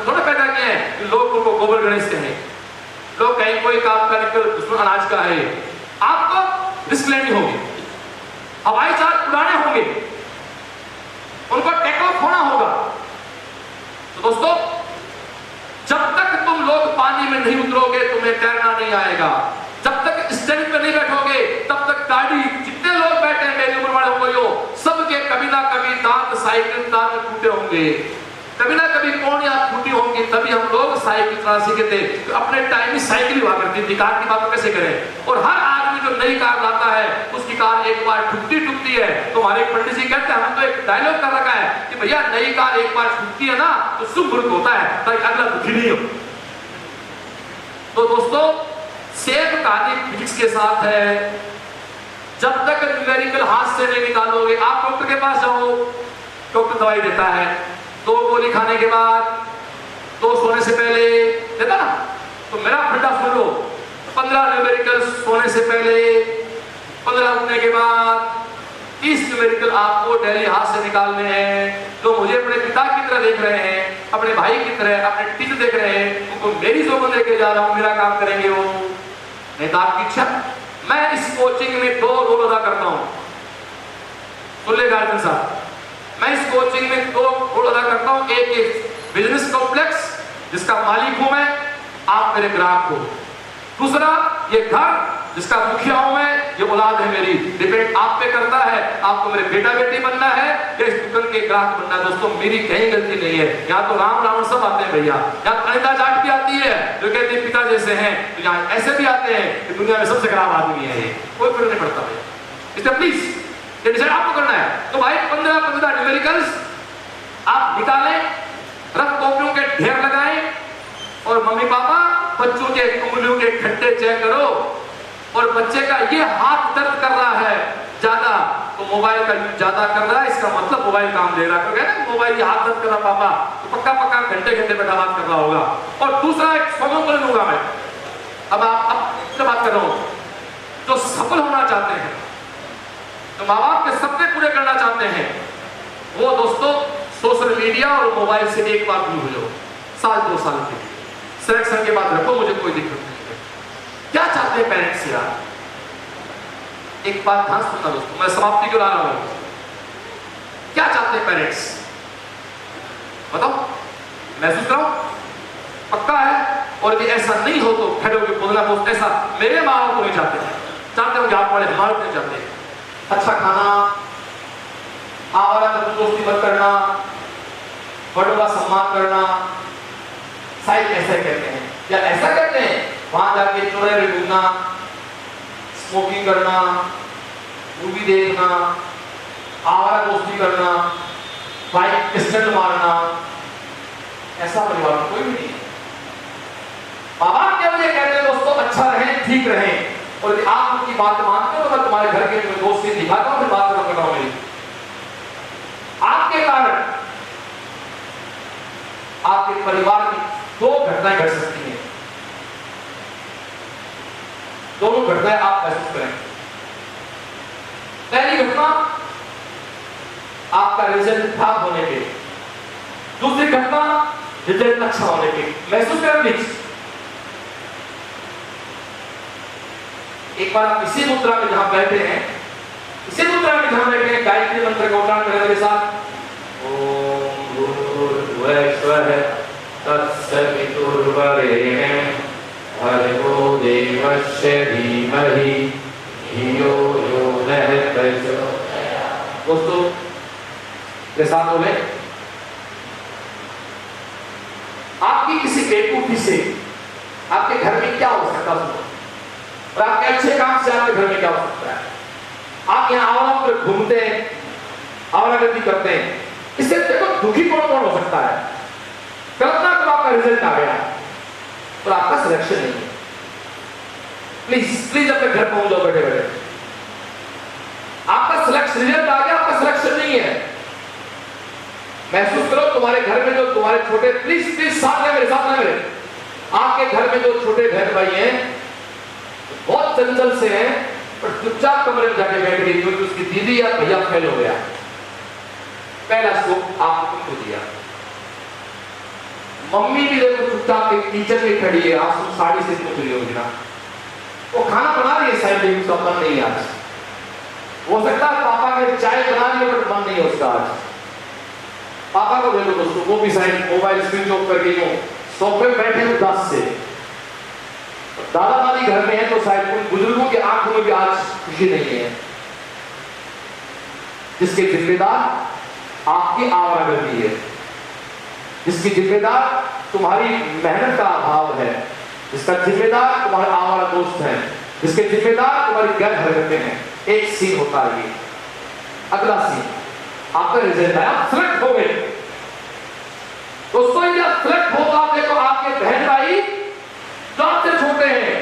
थोड़ा पैदा किए हैं कि लोग उनको गोबर गणेश कहें, लोग कहीं कोई काम का निकल दुश्मन अनाज का है। आपको रिस्क लेनी होगी, हवाई जहाज उड़ाने होंगे, उनको टेक ऑफ होना होगा। तो दोस्तों जब तक तुम लोग पानी में नहीं उतरोगे तुम्हें तैरना नहीं आएगा। जब तक स्टैंड पे नहीं बैठोगे तब तक गाड़ी, जितने लोग बैठे हैं मेरी उम्र वाले हो, सबके कभी ना कभी दांत साइकिल दांत टूटे होंगे, कभी ना कभी कोहनियां फूटी होंगी, तभी हम लोग साइकिल चला सीखे थे। तो अपने टाइम में साइकिल हुआ करती थी, कार की बात कैसे करें। और हर आदमी जो नई कार लाता है उसकी कार एक बार ठुकती है तो हमारे पंडित जी कहते हैं, हम तो एक डायलॉग कर रखा है कि भैया नई कार एक बार ठुकती है ना तो शुभ मुहूर्त होता है, ताकि अगला दुखी नहीं हो। तो दोस्तों सेम कहानी फिजिक्स के साथ है। जब तक न्यूमेरिकल हाथ से नहीं निकालोगे, आप डॉक्टर के पास जाओ, डॉक्टर दवाई देता है, 2 गोली खाने के बाद, 2 सोने से पहले देता ना, तो मेरा फंडा सुन लो, 15 न्यूमेरिकल सोने से पहले, 15 उठने के बाद, 30 न्यूमेरिकल आपको डेली हाथ से निकालने हैं। जो मुझे अपने पिता की तरह देख रहे हैं, अपने भाई की तरह, अपने टीचर देख रहे हैं, उनको मेरी सौगंध लेके जा रहा हूं, मेरा काम करेंगे वो, नहीं तो आपकी इच्छा। मैं इस कोचिंग में 2 रोल अदा करता हूं, सुन ले गार्जियन साहब, मैं इस कोचिंग में 2 रोल अदा करता हूं। एक बिजनेस कॉम्प्लेक्स जिसका मालिक हूं मैं, आप मेरे ग्राहक हो। दूसरा ये घर जिसका मुखिया हूं मैं, ये औलाद है मेरी, डिपेंड आप पे करता है, आपको मेरे बेटा बेटी बनना है या इस दुकान के ग्राहक बनना है। दोस्तों मेरी कहीं गलती नहीं है, यहाँ तो राम रावण सब आते हैं भैया, यहाँ अनिता जाट भी आती है जो कहती है पिता जैसे हैं, तो यहाँ ऐसे भी आते हैं कि दुनिया में सबसे खराब आदमी है ये, कोई फर्क नहीं पड़ता भैया। इसलिए प्लीज ये डिसाइड आपको करना है। तो भाई 15 न्यूमेरिकल्स आप निकालें, रफ कॉपियों के ढेर लगाएं और मम्मी पापा बच्चों के उंगलियों के खट्टे चेक करो, और बच्चे का ये हाथ दर्द कर रहा है ज्यादा तो मोबाइल का यूज ज्यादा कर रहा है, इसका मतलब मोबाइल काम दे रहा है ना, मोबाइल ये हाथ दर्द कर रहा पापा तो पक्का पक्का घंटे घंटे बैठा बात कर रहा होगा। और दूसरा एक समूह कर लूंगा मैं, अब बात कर रहा हूं, जो सफल होना चाहते हैं, तो माँ बाप के सपने पूरे करना चाहते हैं, वो दोस्तों सोशल मीडिया और मोबाइल से एक बार दूर हो जाओ, साल 2 साल के लिए सिलेक्शन के बाद रखो, मुझे कोई दिक्कत नहीं है। क्या चाहते हैं पेरेंट्स यार, एक बात ध्यान सुनना दोस्तों, मैं समाप्ति क्यों ला रहा हूं, क्या चाहते हैं पेरेंट्स बताओ, महसूस कराओ, पक्का है। और यदि ऐसा नहीं हो तो खड़े होकर बोलना, दोस्त ऐसा मेरे माँ बाप को नहीं चाहते हो कि आप पढ़े, हमारे नहीं चाहते, अच्छा खाना, आवारा दोस्ती मत करना, बड़ों का सम्मान करना, शायद ऐसा कहते हैं या ऐसा कहते हैं, वहां जाके चौराहे में घूमना, स्मोकिंग करना, मूवी देखना, आवारा दोस्ती करना, बाइक स्टंट मारना, ऐसा परिवार कोई भी नहीं है। माँ बाप क्या मुझे कहते हैं दोस्तों, अच्छा रहें, ठीक रहें, और यदि आप उनकी बात मानते हो तो मैं तुम्हारे घर के दोस्त से दिखाता हूं, फिर बात करता हूं मेरी। आपके कारण आपके परिवार में 2 घटनाएं घट सकती हैं, दोनों घटनाएं आप महसूस करें। पहली घटना आपका रिजल्ट खराब होने पे, दूसरी घटना रिजल्ट अच्छा होने पे। महसूस करें प्लीज। एक बार आप इसी मुद्रा में जहां बैठे हैं, इसी मुद्रा में जहां बैठे हैं, गायत्री मंत्र का उच्चारण करें मेरे साथ। ओम भूर्भुवः तत्सवितुर्वरेण्यं भर्गो देवस्य धीमहि धियो यो नः प्रचोदयात्। दोस्तों मेरे साथ बोले, आपकी किसी बेवकूफी से आपके घर में क्या हो सकता है, और आपके अच्छे काम से आपके घर में क्या हो सकता है। आप यहाँ आवारा पर घूमते हैं, आवारागर्दी करते हैं, इससे देखो दुखी कौन कौन हो सकता है। कल्पना करो आपका रिजल्ट आ गया और आपका सिलेक्शन नहीं है, प्लीज प्लीज अपने घर पहुंच जाओ बैठे बैठे। आपका सिलेक्शन रिजल्ट आ गया, आपका सिलेक्शन नहीं है। महसूस करो तुम्हारे घर में जो तुम्हारे छोटे, प्लीज प्लीज साथ में मेरे साथ में मेरे, आपके घर में जो छोटे बहन भाई हैं बहुत चंचल से हैं, पर चुपचाप कमरे में जाके बैठ गई क्योंकि उसकी दीदी या भैया फेल हो गया, पहला स्कोप आपको खो दिया। मम्मी भी देखो चुपचाप किचन में खड़ी है, आप साड़ी से पूछ रही होगी ना, वो खाना बना रही है शायद, लेकिन उसका मन नहीं आज। हो सकता है पापा ने चाय बना ली बट मन नहीं उसका आज। पापा को देखो दोस्तों, वो भी शायद मोबाइल स्विच ऑफ करके यूं सोफे बैठे उदास से। दादा दादी घर में है तो शायद उन बुजुर्गों की आंखों में भी आज खुशी नहीं है, जिसके जिम्मेदार आपकी आवारागर्दी है, जिसकी जिम्मेदार तुम्हारी मेहनत का अभाव है, जिसका जिम्मेदार तुम्हारे आवारा दोस्त हैं, जिसके जिम्मेदार तुम्हारी गैर हरकतें हैं। एक सीन होता है ये, अगला सीन आपका रिजल्ट आया, आप सिलेक्ट हो गए दोस्तों। ये सिलेक्ट होगा, आप देखो आपके बहन भाई जो आपसे छोटे हैं,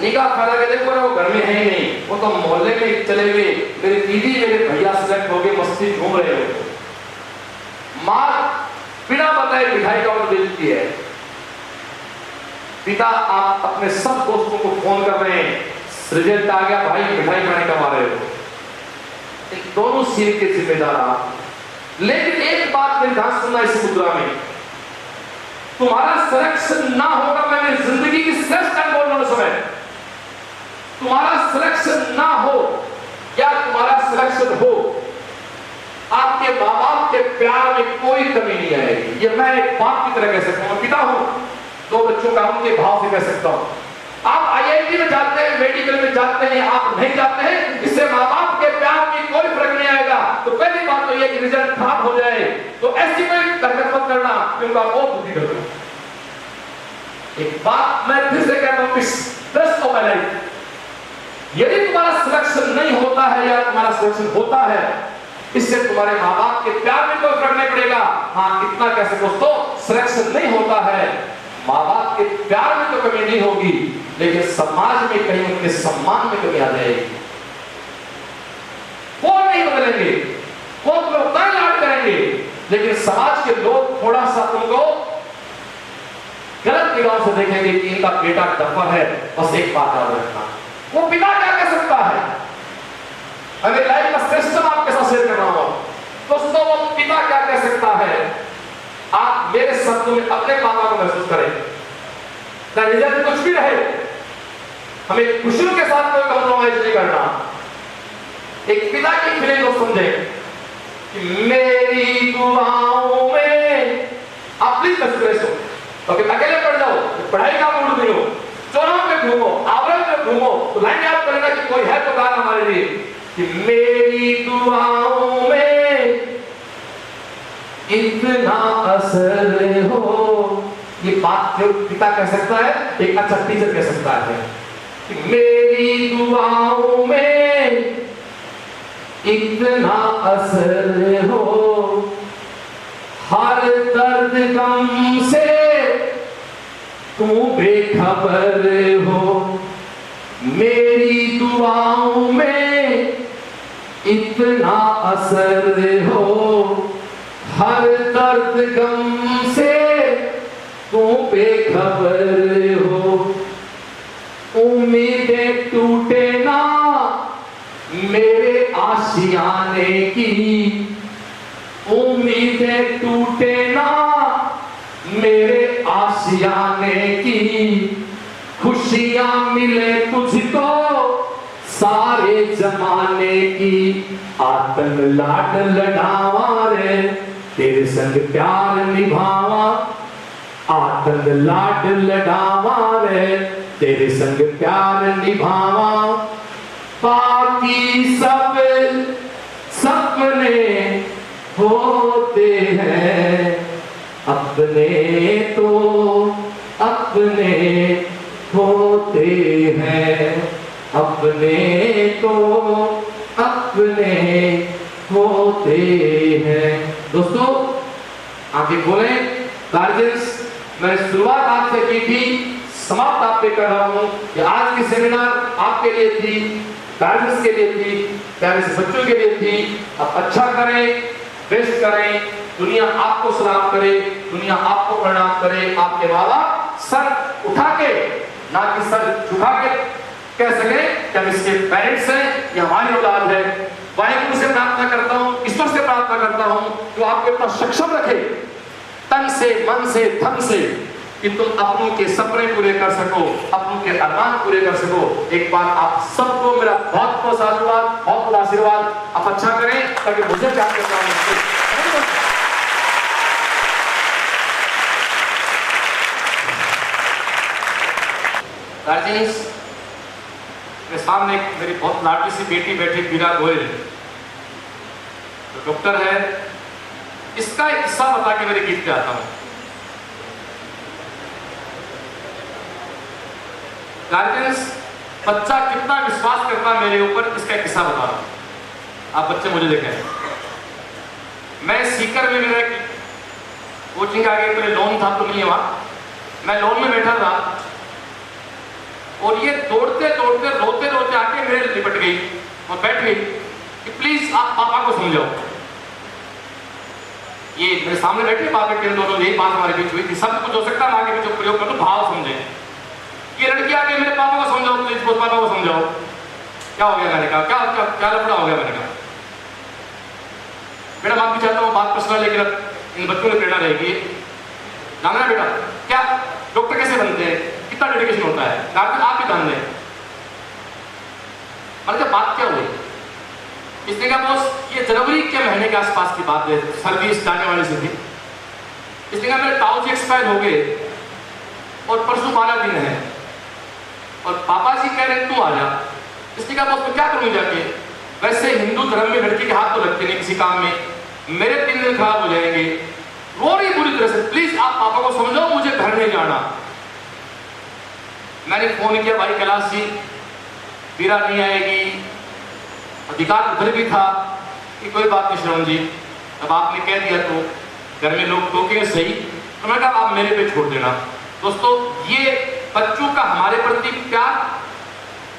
निगाह फैला के देखो ना, वो घर में है ही नहीं, वो तो मोहल्ले में चले गए, मेरी दीदी मेरे भैया सिलेक्ट हो गए, मस्ती घूम रहे हो। मां बिना बताए मिठाई का ऑर्डर दे देती है, पिता आप अपने सब दोस्तों को फोन कर रहे हैं, रिजल्ट आ गया भाई, मिठाई खाने कमा रहे हो। इन दोनों सीन के जिम्मेदार आप। लेकिन एक बात मेरी ध्यान सुनना इस मुद्रा में, तुम्हारा सिलेक्शन ना होगा, मैं मेरी जिंदगी की श्रेष्ठ टाइम बोल रहा हूं समय, तुम्हारा सिलेक्शन ना हो या तुम्हारा सिलेक्शन हो, आपके माँ बाप के प्यार में कोई कमी नहीं आएगी। ये मैं एक बाप की तरह कह सकता हूं, पिता हूं, 2 बच्चों का, उनके भाव से कह सकता हूं। आप IIT इंजीनियरिंग में जाते हैं, मेडिकल में जाते हैं, आप नहीं जाते हैं, इससे माँ बाप के प्यार में कोई फर्क नहीं आएगा। तो पहली बात तो ये कि रिजल्ट खराब हो जाए तो ऐसी कोई हरकत मत करना कि उनका बहुत दुखी कर दो। एक बात मैं फिर से कहता हूं, ट्रस्ट ऑफ माय लाइफ, यदि तुम्हारा सिलेक्शन नहीं होता है या तुम्हारा सिलेक्शन होता है, इससे तुम्हारे माँ बाप के प्यार में कोई फर्क नहीं पड़ेगा। हाँ, इतना कैसे दोस्तों, सिलेक्शन नहीं होता है, माँ बाप के प्यार में तो कमी नहीं होगी, लेकिन समाज में कहीं उनके सम्मान में कमी आ जाएगी। वो नहीं बदलेंगे, वो तुम्हें उतना ही लाड करेंगे, लेकिन समाज के लोग थोड़ा सा तुमको गलत निगाह से देखेंगे कि इनका बेटा डफर है। बस एक बात याद रखना, वो पिता क्या कह सकता है। अगर लाइफ का सिस्टम आपके साथ शेयर कर रहा हूं दोस्तों, वो पिता क्या कह सकता है, आप मेरे शब्दों में अपने पापा को महसूस करें। रिजल्ट कुछ भी रहे, हमें खुशियों के साथ कोई कॉम्प्रोमाइज नहीं करना। एक पिता की फीलिंग को समझे कि मेरी दुआओं में आप प्लीज कंसिडरेशन, ओके, अकेले पढ़ जाओ, पढ़ाई का मूड नहीं हो, चौराहों पे घूमो, आवरण पे घूमो, तो लाइन याद करना कि कोई है तो गाना हमारे लिए कि मेरी दुआओं में इतना असर हो। ये बात जो पिता कह सकता है, एक अच्छा टीचर कह सकता है कि मेरी दुआओं में इतना असर हो, हर दर्द गम से तू बेखबर हो, मेरी दुआओं में इतना असर हो, हर दर्द गम से तू बेखबर हो, उम्मीदें टूटे ना मेरे आशियाने की, उम्मीदें टूटे ना मेरे आशियाने की, खुशियां मिले तुझको सारे जमाने की, आतन लाड लड़ावा रे तेरे संग प्यार निभावा, आतन लाड लड़ावा रे तेरे संग प्यार निभावा, बाकी सब सपने होते हैं, अपने तो अपने होते हैं, अपने तो अपने होते हैं। दोस्तों आगे बोले, गार्जियंस, मैंने शुरुआत आपसे की थी, समाप्त आप पे कर रहा हूं कि आज की सेमिनार आपके लिए थी, गार्जियंस के लिए थी, प्यारे से बच्चों के लिए थी। आप अच्छा करें, बेस्ट करें, दुनिया आपको सलाम करे, दुनिया आपको प्रणाम करे, आपके माँ बाप सर उठा के ना कि सर झुका के कह सके कि हम इसके पेरेंट्स हैं, ये हमारी औलाद है। वाहिगुरु से प्रार्थना करता हूँ, ईश्वर से प्रार्थना करता हूँ कि आपको इतना सक्षम रखे तन से, मन से, धन से, कि तुम अपनों के सपने पूरे कर सको, अपनों के अरमान पूरे कर सको। एक बार आप सबको मेरा बहुत बहुत आशीर्वाद, बहुत बहुत आशीर्वाद। आप अच्छा करें ताकि मुझे प्यार करता हूँ। गार्जियंस, मेरे सामने मेरी बहुत लाडली सी बेटी बैठी, बीरा गोयल, तो डॉक्टर है। इसका एक किस्सा बता के मेरे गीत पे आता हूं। गार्जियंस, बच्चा कितना विश्वास करता है मेरे ऊपर, इसका एक किस्सा बता रहा हूं। आप बच्चे मुझे देखें, मैं सीकर में मेरा कोचिंग आ गई, मेरे लोन था तो नहीं है वहां, मैं लोन में बैठा था और ये दौड़ते दौड़ते रोते रोते आके मेरे लिपट गई और बैठ गई कि प्लीज आप पापा को समझाओ। ये मेरे सामने बैठे पापा के दोनों, यही बात हमारे बीच हुई थी। सब कुछ हो सकता है, आगे बीच प्रयोग कर दो, भाव समझे। ये लड़की आके मेरे पापा को समझाओ, प्लीज पापा को समझाओ। क्या हो गया? मैंने कहा क्या क्या क्या लफड़ा हो गया? मैंने कहा बेटा माफी चाहता हूँ, बात पर्सनल, लेकिन इन बच्चों में प्रेरणा रहेगी। जानना है बेटा, क्या डॉक्टर कैसे बनते हैं, कितना डेडिकेशन होता है, आप भी जान लें। मतलब बात क्या हुई? इसने कहा बॉस, ये जनवरी के महीने के आसपास की बात है, सर्दी जाने वाली से थी। इसने कहा मेरे ताऊ जी एक्सपायर हो गए और परसों 12 दिन है और पापा जी कह रहे हैं तू आ जा। इसने कहा मैं उसको क्या करूँ जाके, वैसे हिंदू धर्म में लड़के के हाथ तो लगते नहीं किसी काम में, मेरे 3 दिन खराब हो जाएंगे। रो रही बुरी तरह से, प्लीज आप पापा को समझो मुझे घर नहीं जाना। मैंने फोन किया, भाई कैलाश जी वीरा नहीं आएगी, अधिकार उधर भी था कि कोई बात नहीं श्रवण जी, अब आपने कह दिया तो घर में लोग टोकेंगे सही, तो मैं कहा आप मेरे पे छोड़ देना। दोस्तों ये बच्चों का हमारे प्रति प्यार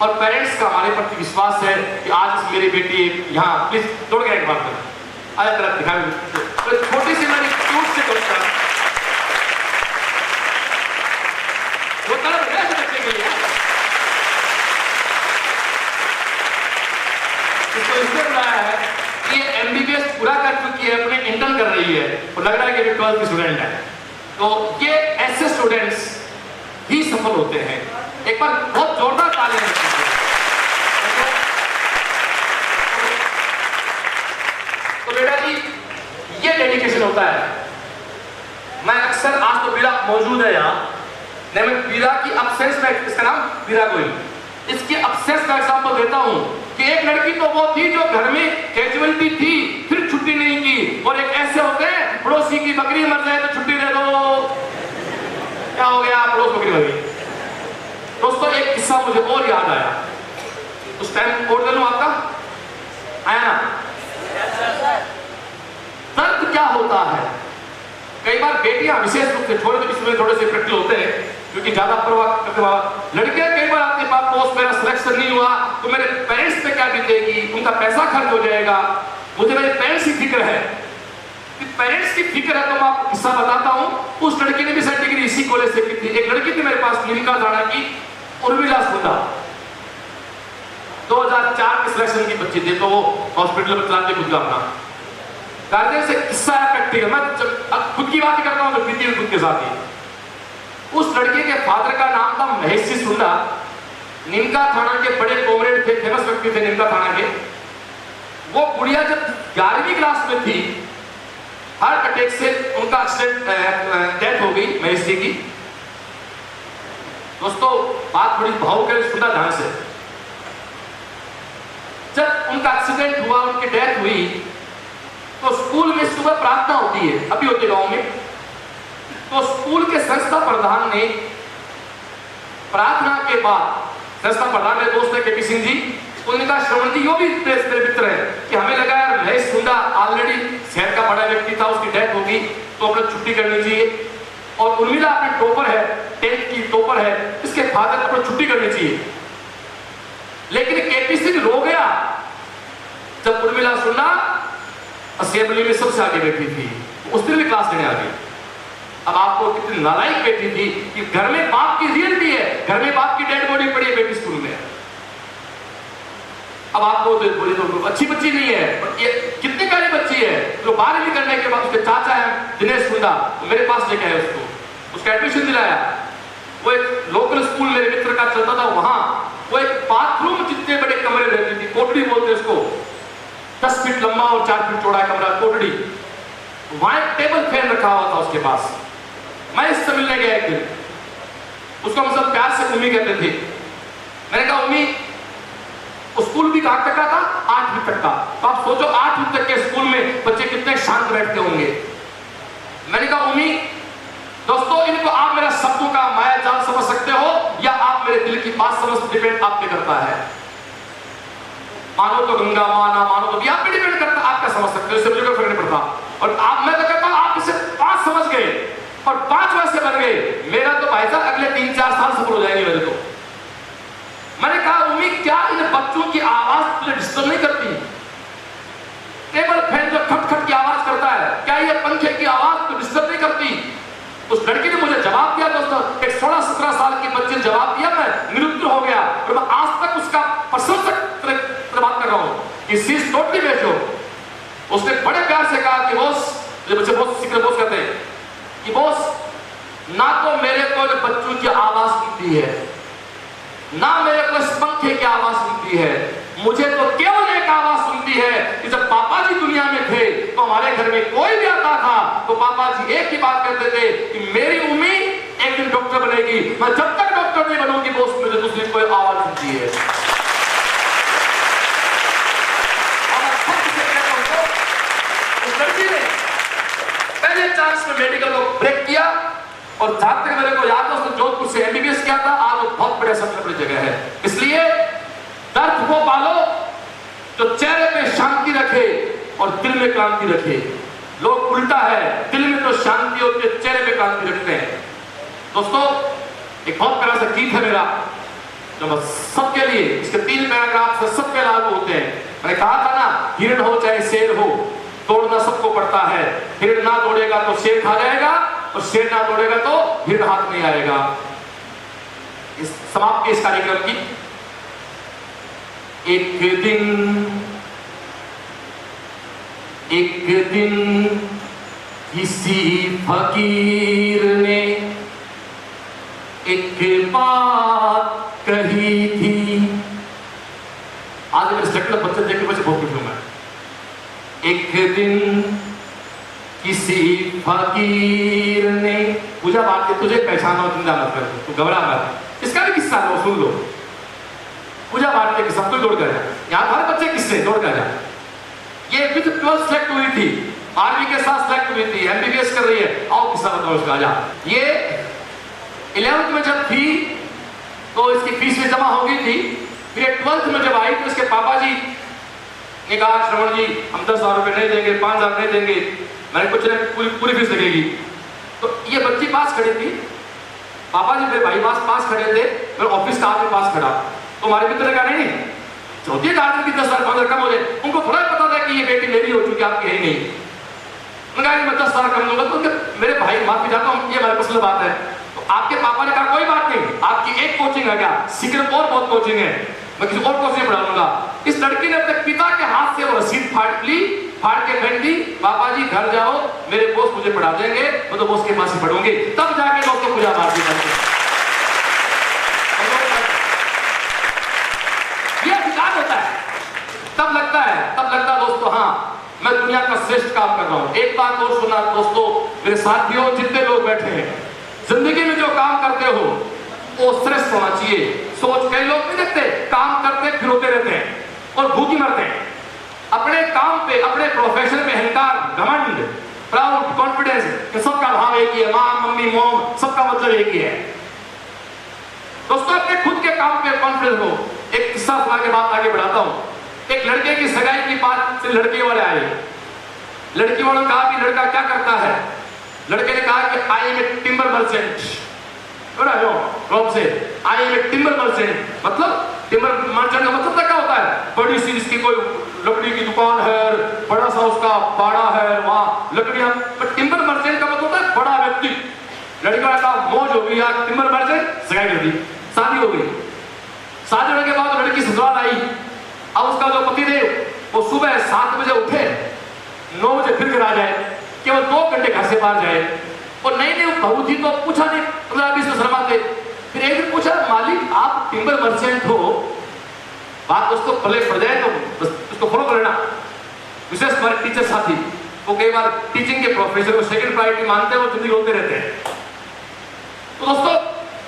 और पेरेंट्स का हमारे प्रति विश्वास है कि आज इस मेरी बेटी यहाँ प्लीज दौड़ गया एक बार कर आज तरफ दिखा, तो छोटी सी मेरी क्यूट से दोस्त वो तरफ है बच्चे के लिए, इसको इसलिए बुलाया है कि ये MBBS पूरा कर चुकी है, अपने इंटर्न कर रही है और लग रहा है कि 12th की स्टूडेंट है। तो ये ऐसे स्टूडेंट्स ही सफल होते हैं। एक बार बहुत जोरदार तालियां बजाइए। तो बेटा जी ये डेडिकेशन होता है। मैं अक्सर, आज तो वीरा मौजूद है यहाँ, नहीं मैं वीरा की अब्सेंस में, इसका नाम वीरा गोयल, इसकी अब्सेंस का एग्जांपल देता हूँ कि एक लड़की तो वो थी जो घर में कैजुअलिटी थी, फिर छुट्टी नहीं की, और एक ऐसे होते हैं पड़ोसी की बकरी मर जाए तो छुट्टी दे दो, क्या हो गया पड़ोस बकरी मर गई। दोस्तों एक किस्सा मुझे और याद आया, उस टाइम और दे लूं आपका, आया ना? दर्द क्या होता है, कई बार बेटियां विशेष रूप से, छोटे तो इसमें थोड़े से प्रैक्टिकल होते हैं क्योंकि ज्यादा परवाह करते हैं, लड़कियां कई बार आते हैं पोस्ट मेरा सिलेक्शन नहीं हुआ तो मेरे पेरेंट्स पे क्या बीतेगी, उनका पैसा खर्च हो जाएगा। मुझे मेरे पेरेंट्स की फिक्र है, पेरेंट्स की फिक्र है तो मैं आपको किस्सा बताता हूँ। उस लड़की ने भी सर डिग्री इसी कॉलेज से की थी। एक लड़की थी मेरे पास लिमका थाना की, उर्मिला सुंदा, 2004 के सिलेक्शन की बच्ची थी, तो वो हॉस्पिटल में चलाते खुद का अपना गार्जियन से किस्सा है प्रैक्टिकल, मैं खुद की बात ही करता हूँ तो बीती खुद के साथ ही। उस लड़के के फादर का नाम था महेश सिंह सुंदा, निमका थाना के बड़े कॉमरेड थे, फेमस व्यक्ति थे निमका थाना के। वो गुड़िया जब 11वीं क्लास में थी, हार्ट अटैक से उनका एक्सीडेंट, डेथ हो गई महेश जी की। दोस्तों बात बड़ी भावुक है, सुनना ध्यान से। जब उनका एक्सीडेंट हुआ, उनकी डेथ हुई, तो स्कूल में सुबह प्रार्थना होती है, अभी होती गांव में, तो स्कूल के संस्था प्रधान ने प्रार्थना के बाद, संस्था प्रधान मेरे दोस्त है केपी सिंह जी, उन्होंने कहा श्रवण जी, यो भी मेरे मित्र है, कि हमें लगा यार महेश सुंदा ऑलरेडी शहर का बड़ा व्यक्ति था, उसकी डेथ होगी तो अपने छुट्टी करनी चाहिए, और उर्मिला अपने टॉपर है, 10th की टॉपर है, इसके फादर को अपनी छुट्टी करनी चाहिए। लेकिन केपी सिंह रो गया जब उर्मिला सुनना असेंबली में सबसे आगे बैठी थी, उस दिन भी क्लास लेने आ गई। अब आपको कितनी नालायक बेटी थी कि घर में बाप की रियलिटी है, घर में बाप की डेड बॉडी पड़ी है बेटी स्कूल में। अब आपको तो बोली तो अच्छी बच्ची नहीं है, पर ये कितनी प्यारी बच्ची है, जो 12वीं करने के बाद उसके चाचा है दिनेश सुंदा, तो मेरे पास लेके आए उसको, उसका एडमिशन दिलाया। वो एक लोकल स्कूल मेरे मित्र का चलता था, वहां वो एक बाथरूम जितने बड़े कमरे रहती थी, कोठड़ी बोलते उसको, 10 फीट लंबा और 4 फीट चौड़ा कमरा, कोठड़ी, वहां एक टेबल फैन रखा हुआ था उसके पास। मैं इससे मिलने गया एक दिन, उसको हम सब प्यार से उम्मी कहते थे। मैंने कहा उम्मी, स्कूल भी कहां तक का था, 8वीं तक का, तो आप सोचो 8वीं तक के स्कूल में बच्चे कितने शांत बैठते होंगे। मैंने कहा उम्मी, दोस्तों इनको आप मेरा शब्दों का माया जाल समझ सकते हो या आप मेरे दिल की बात समझ, डिपेंड आप पे करता है। मानो तो गंगा, माना मानो तो आप पे डिपेंड करता, आप क्या समझ सकते हो, इससे मुझे कोई फर्क नहीं पड़ता। और आप, मैं तो कहता हूं आप इसे 5 समझ गए और 5 वैसे बन गए, मेरा तो भाई साहब अगले 3-4 साल सफल हो जाएंगे मेरे तो। मैंने कहा उम्मीद क्या इन बच्चों की आवाज तुझे डिस्टर्ब नहीं करती? टेबल फैन जो खट खट की आवाज करता है, क्या ये पंखे की आवाज तो डिस्टर्ब नहीं करती? उस लड़की ने मुझे जवाब दिया दोस्तों, एक 16-17 साल की बच्चे ने जवाब दिया, मैं निरुद्र हो गया और मैं आज तक उसका प्रशंसक बात कर रहा हूं कि सी इज टोटली मैच्योर। उसने बड़े प्यार से कहा कि बॉस, जो बच्चे बहुत सीक्रेट बॉस कहते हैं कि बॉस, ना तो मेरे को बच्चों की आवाज सुनती है, ना मेरे को इस पंखे की आवाज सुनती है, मुझे तो केवल एक आवाज सुनती है कि जब पापा जी दुनिया में थे तो हमारे घर में कोई भी आता था तो पापा जी एक ही बात कहते थे कि मेरी उम्मीद एक एक दिन डॉक्टर बनेगी, मैं जब तक डॉक्टर नहीं बनूंगी बॉस मुझे दूसरी कोई आवाज सुनती है। उस लड़की ने पहले चांस में मेडिकल को ब्रेक किया और जहां तक मेरे को याद है उसने जोधपुर से एमबीबीएस किया था। आज वो बहुत बड़े सबसे बड़ी जगह है। इसलिए दर्द को पालो जो चेहरे पे शांति रखे और दिल में क्रांति रखे। लोग उल्टा है, दिल में तो शांति होती है, चेहरे पे क्रांति रखते हैं। दोस्तों एक बहुत प्यारा सा गीत है मेरा जो बस सबके लिए, इसके 3 पैराग्राफ से सबके लागू होते हैं। मैंने कहा था ना, हिरण हो चाहे शेर हो दौड़ना सबको पड़ता है। हिरण ना दौड़ेगा तो शेर खा जाएगा और शेर ना दौड़ेगा तो हिरण हाथ नहीं आएगा। इस समाप्ति इस कार्यक्रम की। एक दिन किसी फकीर ने एक बात कही थी। आज मेरे सेकंड बच्चे देख के मुझे बहुत खुश हूं मैं। एक दिन किसी फकीर ने पूजा बात के तुझे पहचाना चिंता मत कर, तू घबरा मत। इसका भी किस्सा लो, सुन लो। पूजा बात के सब कुछ दौड़ कर यहाँ हर बच्चे किससे दौड़ कर जाए। ये विद 12 सेलेक्ट हुई थी, आर्मी के साथ सेलेक्ट हुई थी, एमबीबीएस कर रही है। आओ किस्सा बताओ उसका। जा ये 11th में जब थी तो इसकी फीस में जमा हो गई थी। फिर 12th में जब आई तो इसके पापा जी ने कहा श्रवण जी हम 10,000 रुपए नहीं देंगे, 5,000 नहीं देंगे, मैंने कुछ नहीं, पूरी फीस लगेगी। तो ये बच्ची पास खड़ी थी, पापा जी मेरे भाई पास खड़े थे, मेरे ऑफिस का आदमी पास खड़ा। तो हमारे मित्र का नहीं चौथी आदमी की 10,000 15,000 कम हो जाए। उनको थोड़ा पता था कि ये बेटी मेरी हो चुकी, आपकी है नहीं। उन्होंने कहा मैं 10,000 कम दूंगा। तो मेरे भाई माफी चाहता हूँ, ये हमारी पर्सनल बात है। तो आपके पापा ने कहा कोई बात नहीं, आपकी एक कोचिंग है क्या, सीक्रेट और बहुत कोचिंग है, मैं किसी और कोचिंग पढ़ाऊंगा। इस लड़की ने अपने पिता के हाथ से वो रसीद फाड़ के फेंक दी। पापा जी घर जाओ, मेरे बॉस मुझे पढ़ा देंगे, मैं तो बॉस के पास ही पढ़ूंगी। तब जाके दोस्तों पूजा मारती करते। ये अधिकार होता है, तब लगता है दोस्तों हाँ मैं दुनिया का श्रेष्ठ काम कर रहा हूं। एक बात और सुना दोस्तों, मेरे साथियों जितने लोग बैठे हैं, जिंदगी में जो काम करते हो वो श्रेष्ठ होना चाहिए। सोच कई लोग नहीं देखते, काम करते फिर होते रहते हैं और भूखी मरते हैं। अपने काम पे, अपने प्रोफेशन में अहंकार, घमंड, प्राउड, कॉन्फिडेंस, सबका भाव एक ही है। माँ मम्मी मोम सबका मतलब एक ही है। दोस्तों अपने खुद के काम पे कॉन्फिडेंस हो। एक किस्सा सुना के बात आगे बढ़ाता हूं। एक लड़के की सगाई की बात से लड़के वाले आए। लड़की वालों ने कहा कि लड़का क्या करता है। लड़के ने कहा कि I am a timber merchant. I am a timber merchant. मतलब टिम्बर मर्चेंट का मतलब क्या होता है, बड़ी सी इसकी कोई लकड़ी की दुकान है, बड़ा सा उसका बाड़ा है, वहां लकड़ियां। टिम्बर मर्चेंट का मतलब होता है बड़ा व्यक्ति। लड़का का मौज हो गई, टिम्बर मर्चेंट, सगाई कर दी, शादी हो गई। शादी होने के बाद लड़की ससुराल आई। अब उसका जो पति थे वो सुबह 7 बजे उठे, 9 बजे फिर घर आ जाए, केवल 2 घंटे घर से बाहर जाए। और नई नई बहू थी तो पूछा नहीं, 15-20 में शर्माते। फिर एक दिन पूछा मालिक आप टिम्बर मर्चेंट हो, बात उसको पहले पड़ जाए तो बस उसको फॉलो कर लेना। विशेष हमारे टीचर साथी वो कई बार टीचिंग के प्रोफेसर को सेकंड प्रायोरिटी मानते हैं, वो जिंदगी होते रहते हैं। तो दोस्तों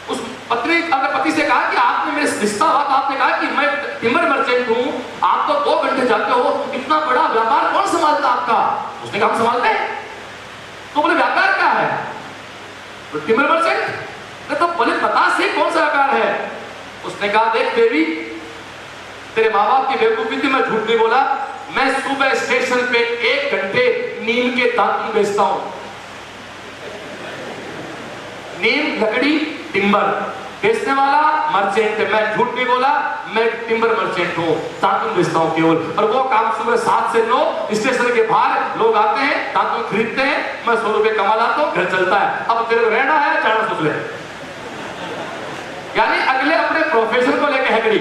उस पत्नी अपने पति से कहा कि आपने मेरे रिश्ता हुआ तो आपने कहा कि मैं टिम्बर मर्चेंट हूं, आप तो 2 घंटे जाते हो, इतना बड़ा व्यापार कौन संभालता आपका। उसने कहा हम संभालते हैं। तो बोले व्यापार क्या है, तो टिम्बर मर्चेंट। तो बोले बता से कौन सा व्यापार है। उसने कहा देख बेबी, तेरे माँ बाप की बेवकूफी थी, मैं झूठ नहीं बोला। मैं सुबह स्टेशन पे 1 घंटे नीम के दातुन बेचता हूं। नीम लकड़ी टिम्बर बेचने वाला मर्चेंट, मैं झूठ नहीं बोला, मैं टिम्बर मर्चेंट हूँ, दातुन बेचता हूँ केवल। और वो काम सुबह 7 से 9 स्टेशन के बाहर लोग आते हैं, दातुन खरीदते हैं, मैं 100 रुपए कमा लाता हूँ, घर चलता है। अब तेरे को रहना है, जाना सोच ले। यानी अगले अपने प्रोफेशन को लेकर है कड़ी।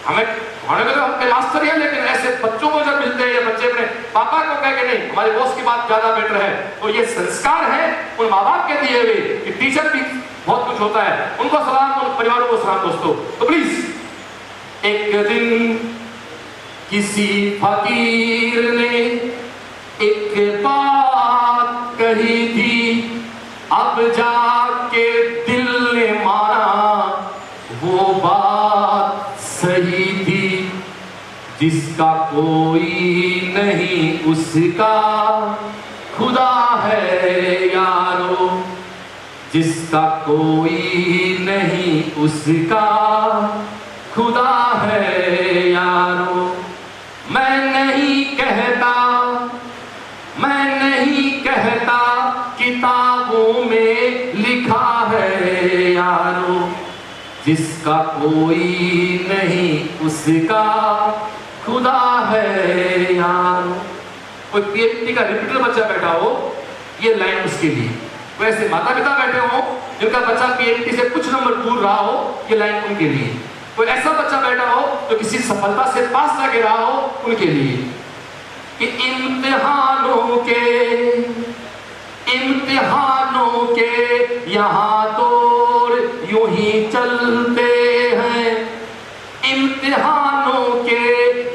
हमें हम मास्टर हैं, लेकिन ऐसे बच्चों को जब मिलते हैं या बच्चे अपने पापा को कह के नहीं हमारे बॉस की बात ज्यादा बेटर है, तो ये संस्कार है उन माँ बाप के दिए हुए कि टीचर भी बहुत कुछ होता है। उनको सलाम, उन परिवारों को सलाम दोस्तों। तो प्लीज, एक दिन किसी फकीर ने एक बात कही थी, अब जाके रही थी, जिसका कोई नहीं उसका खुदा है यारो, जिसका कोई नहीं उसका खुदा है यारो। मैं नहीं कहता किताबों में लिखा है यारो, जिसका कोई नहीं उसका खुदा है यारो। कोई पीएचडी का रिपीटर बच्चा बैठा हो, ये लाइन उसके लिए। कोई ऐसे माता पिता बैठे हो जिनका बच्चा पीएचडी से कुछ नंबर दूर रहा हो, ये लाइन उनके लिए। कोई ऐसा बच्चा बैठा हो जो किसी सफलता से पास ना गिरा हो, उनके लिए। कि इम्तिहानों के यहाँ दौर यूं ही चलते हैं, इम्तिहानों के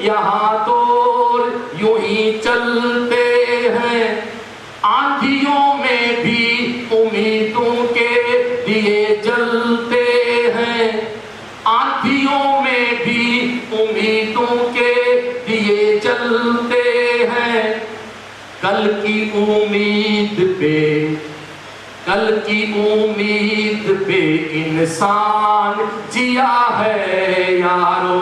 यहाँ दौर यूं ही चलते हैं। आंधियों में भी उम्मीदों के दिए जलते हैं, आंधियों में भी उम्मीदों के दिए जलते हैं। कल की उम्मीद पे इंसान जिया है यारो,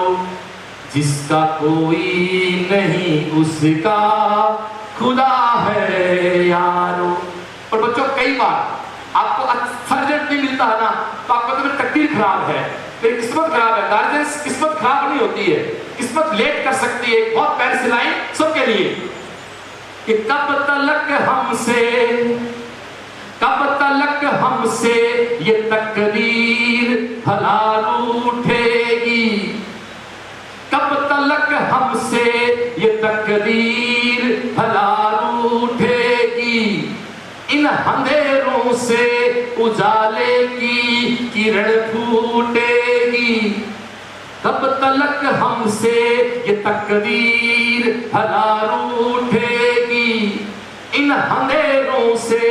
जिसका कोई नहीं उसका खुदा है यारो। और बच्चों, कई बार आपको अच्छा रिजल्ट नहीं मिलता है ना, तो आपको तो मेरी तकदीर खराब है, मेरी किस्मत खराब है। गार्जियंस, किस्मत खराब नहीं होती है, किस्मत लेट कर सकती है। बहुत प्यारी सी लाइन सबके लिए कि कब तलक हमसे ये तकदीर भला रूठेगी, कब तलक हमसे ये तकदीर भला रूठेगी। इन अंधेरों से उजाले की किरण फूटेगी, कब तलक हमसे ये तकदीर भला रूठेगी। इन अंधेरों से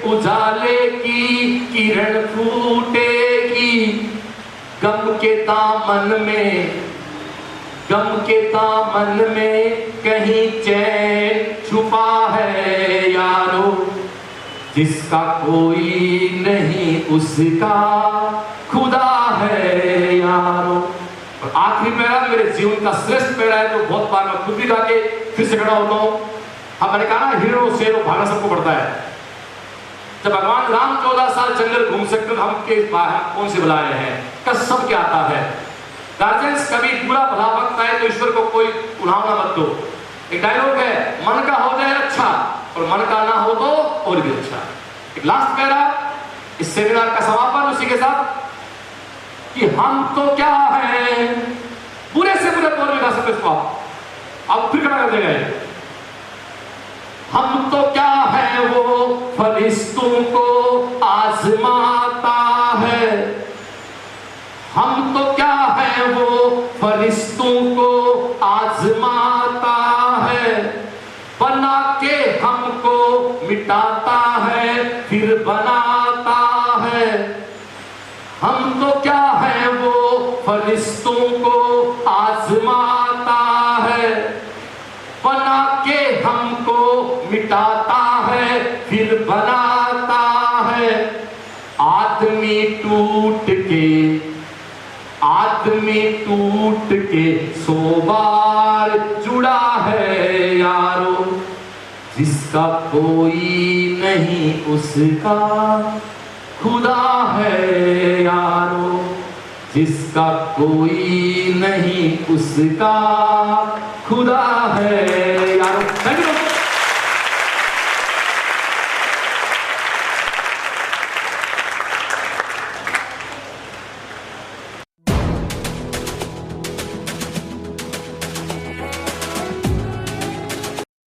उजाले की किरण फूटेगी। गम के दामन में कहीं चैन छुपा है यारो, जिसका कोई नहीं उसका खुदा है यारो। और आखिरी पैरा मेरे जीवन का श्रेष्ठ पैरा है, तो बहुत बार मैं खुद भी गा के फिर से खड़ा होता हूँ। अब मैंने कहा ना, हीरो शेरो भागना सबको पड़ता है। जब भगवान राम 14 साल जंगल घूम सकते, हम के कौन से बुलाए हैं, कसम क्या आता है। गार्जियंस, कभी बुरा भला वक्त आए तो ईश्वर को कोई उड़ावना मत दो। एक डायलॉग है, मन का हो जाए अच्छा और मन का ना हो तो और भी अच्छा। एक लास्ट पैरा इस सेमिनार का समापन उसी के साथ कि हम तो क्या हैं, बुरे से बुरे दौर में गा सकते इसको आप फिर खड़ा कर देंगे। हम तो क्या है वो फरिश्तों को आजमाता है, हम तो क्या है वो फरिश्तों को आजमाता है। बना के हमको मिटाता है फिर बनाता है। हम तो क्या है वो फरिश्तों को आजमाता है, बना के हमको मिटाता है फिर बनाता है। आदमी टूट के 100 बार जुड़ा है यारो, जिसका कोई नहीं उसका खुदा है यारो, जिसका कोई नहीं उसका खुदा है।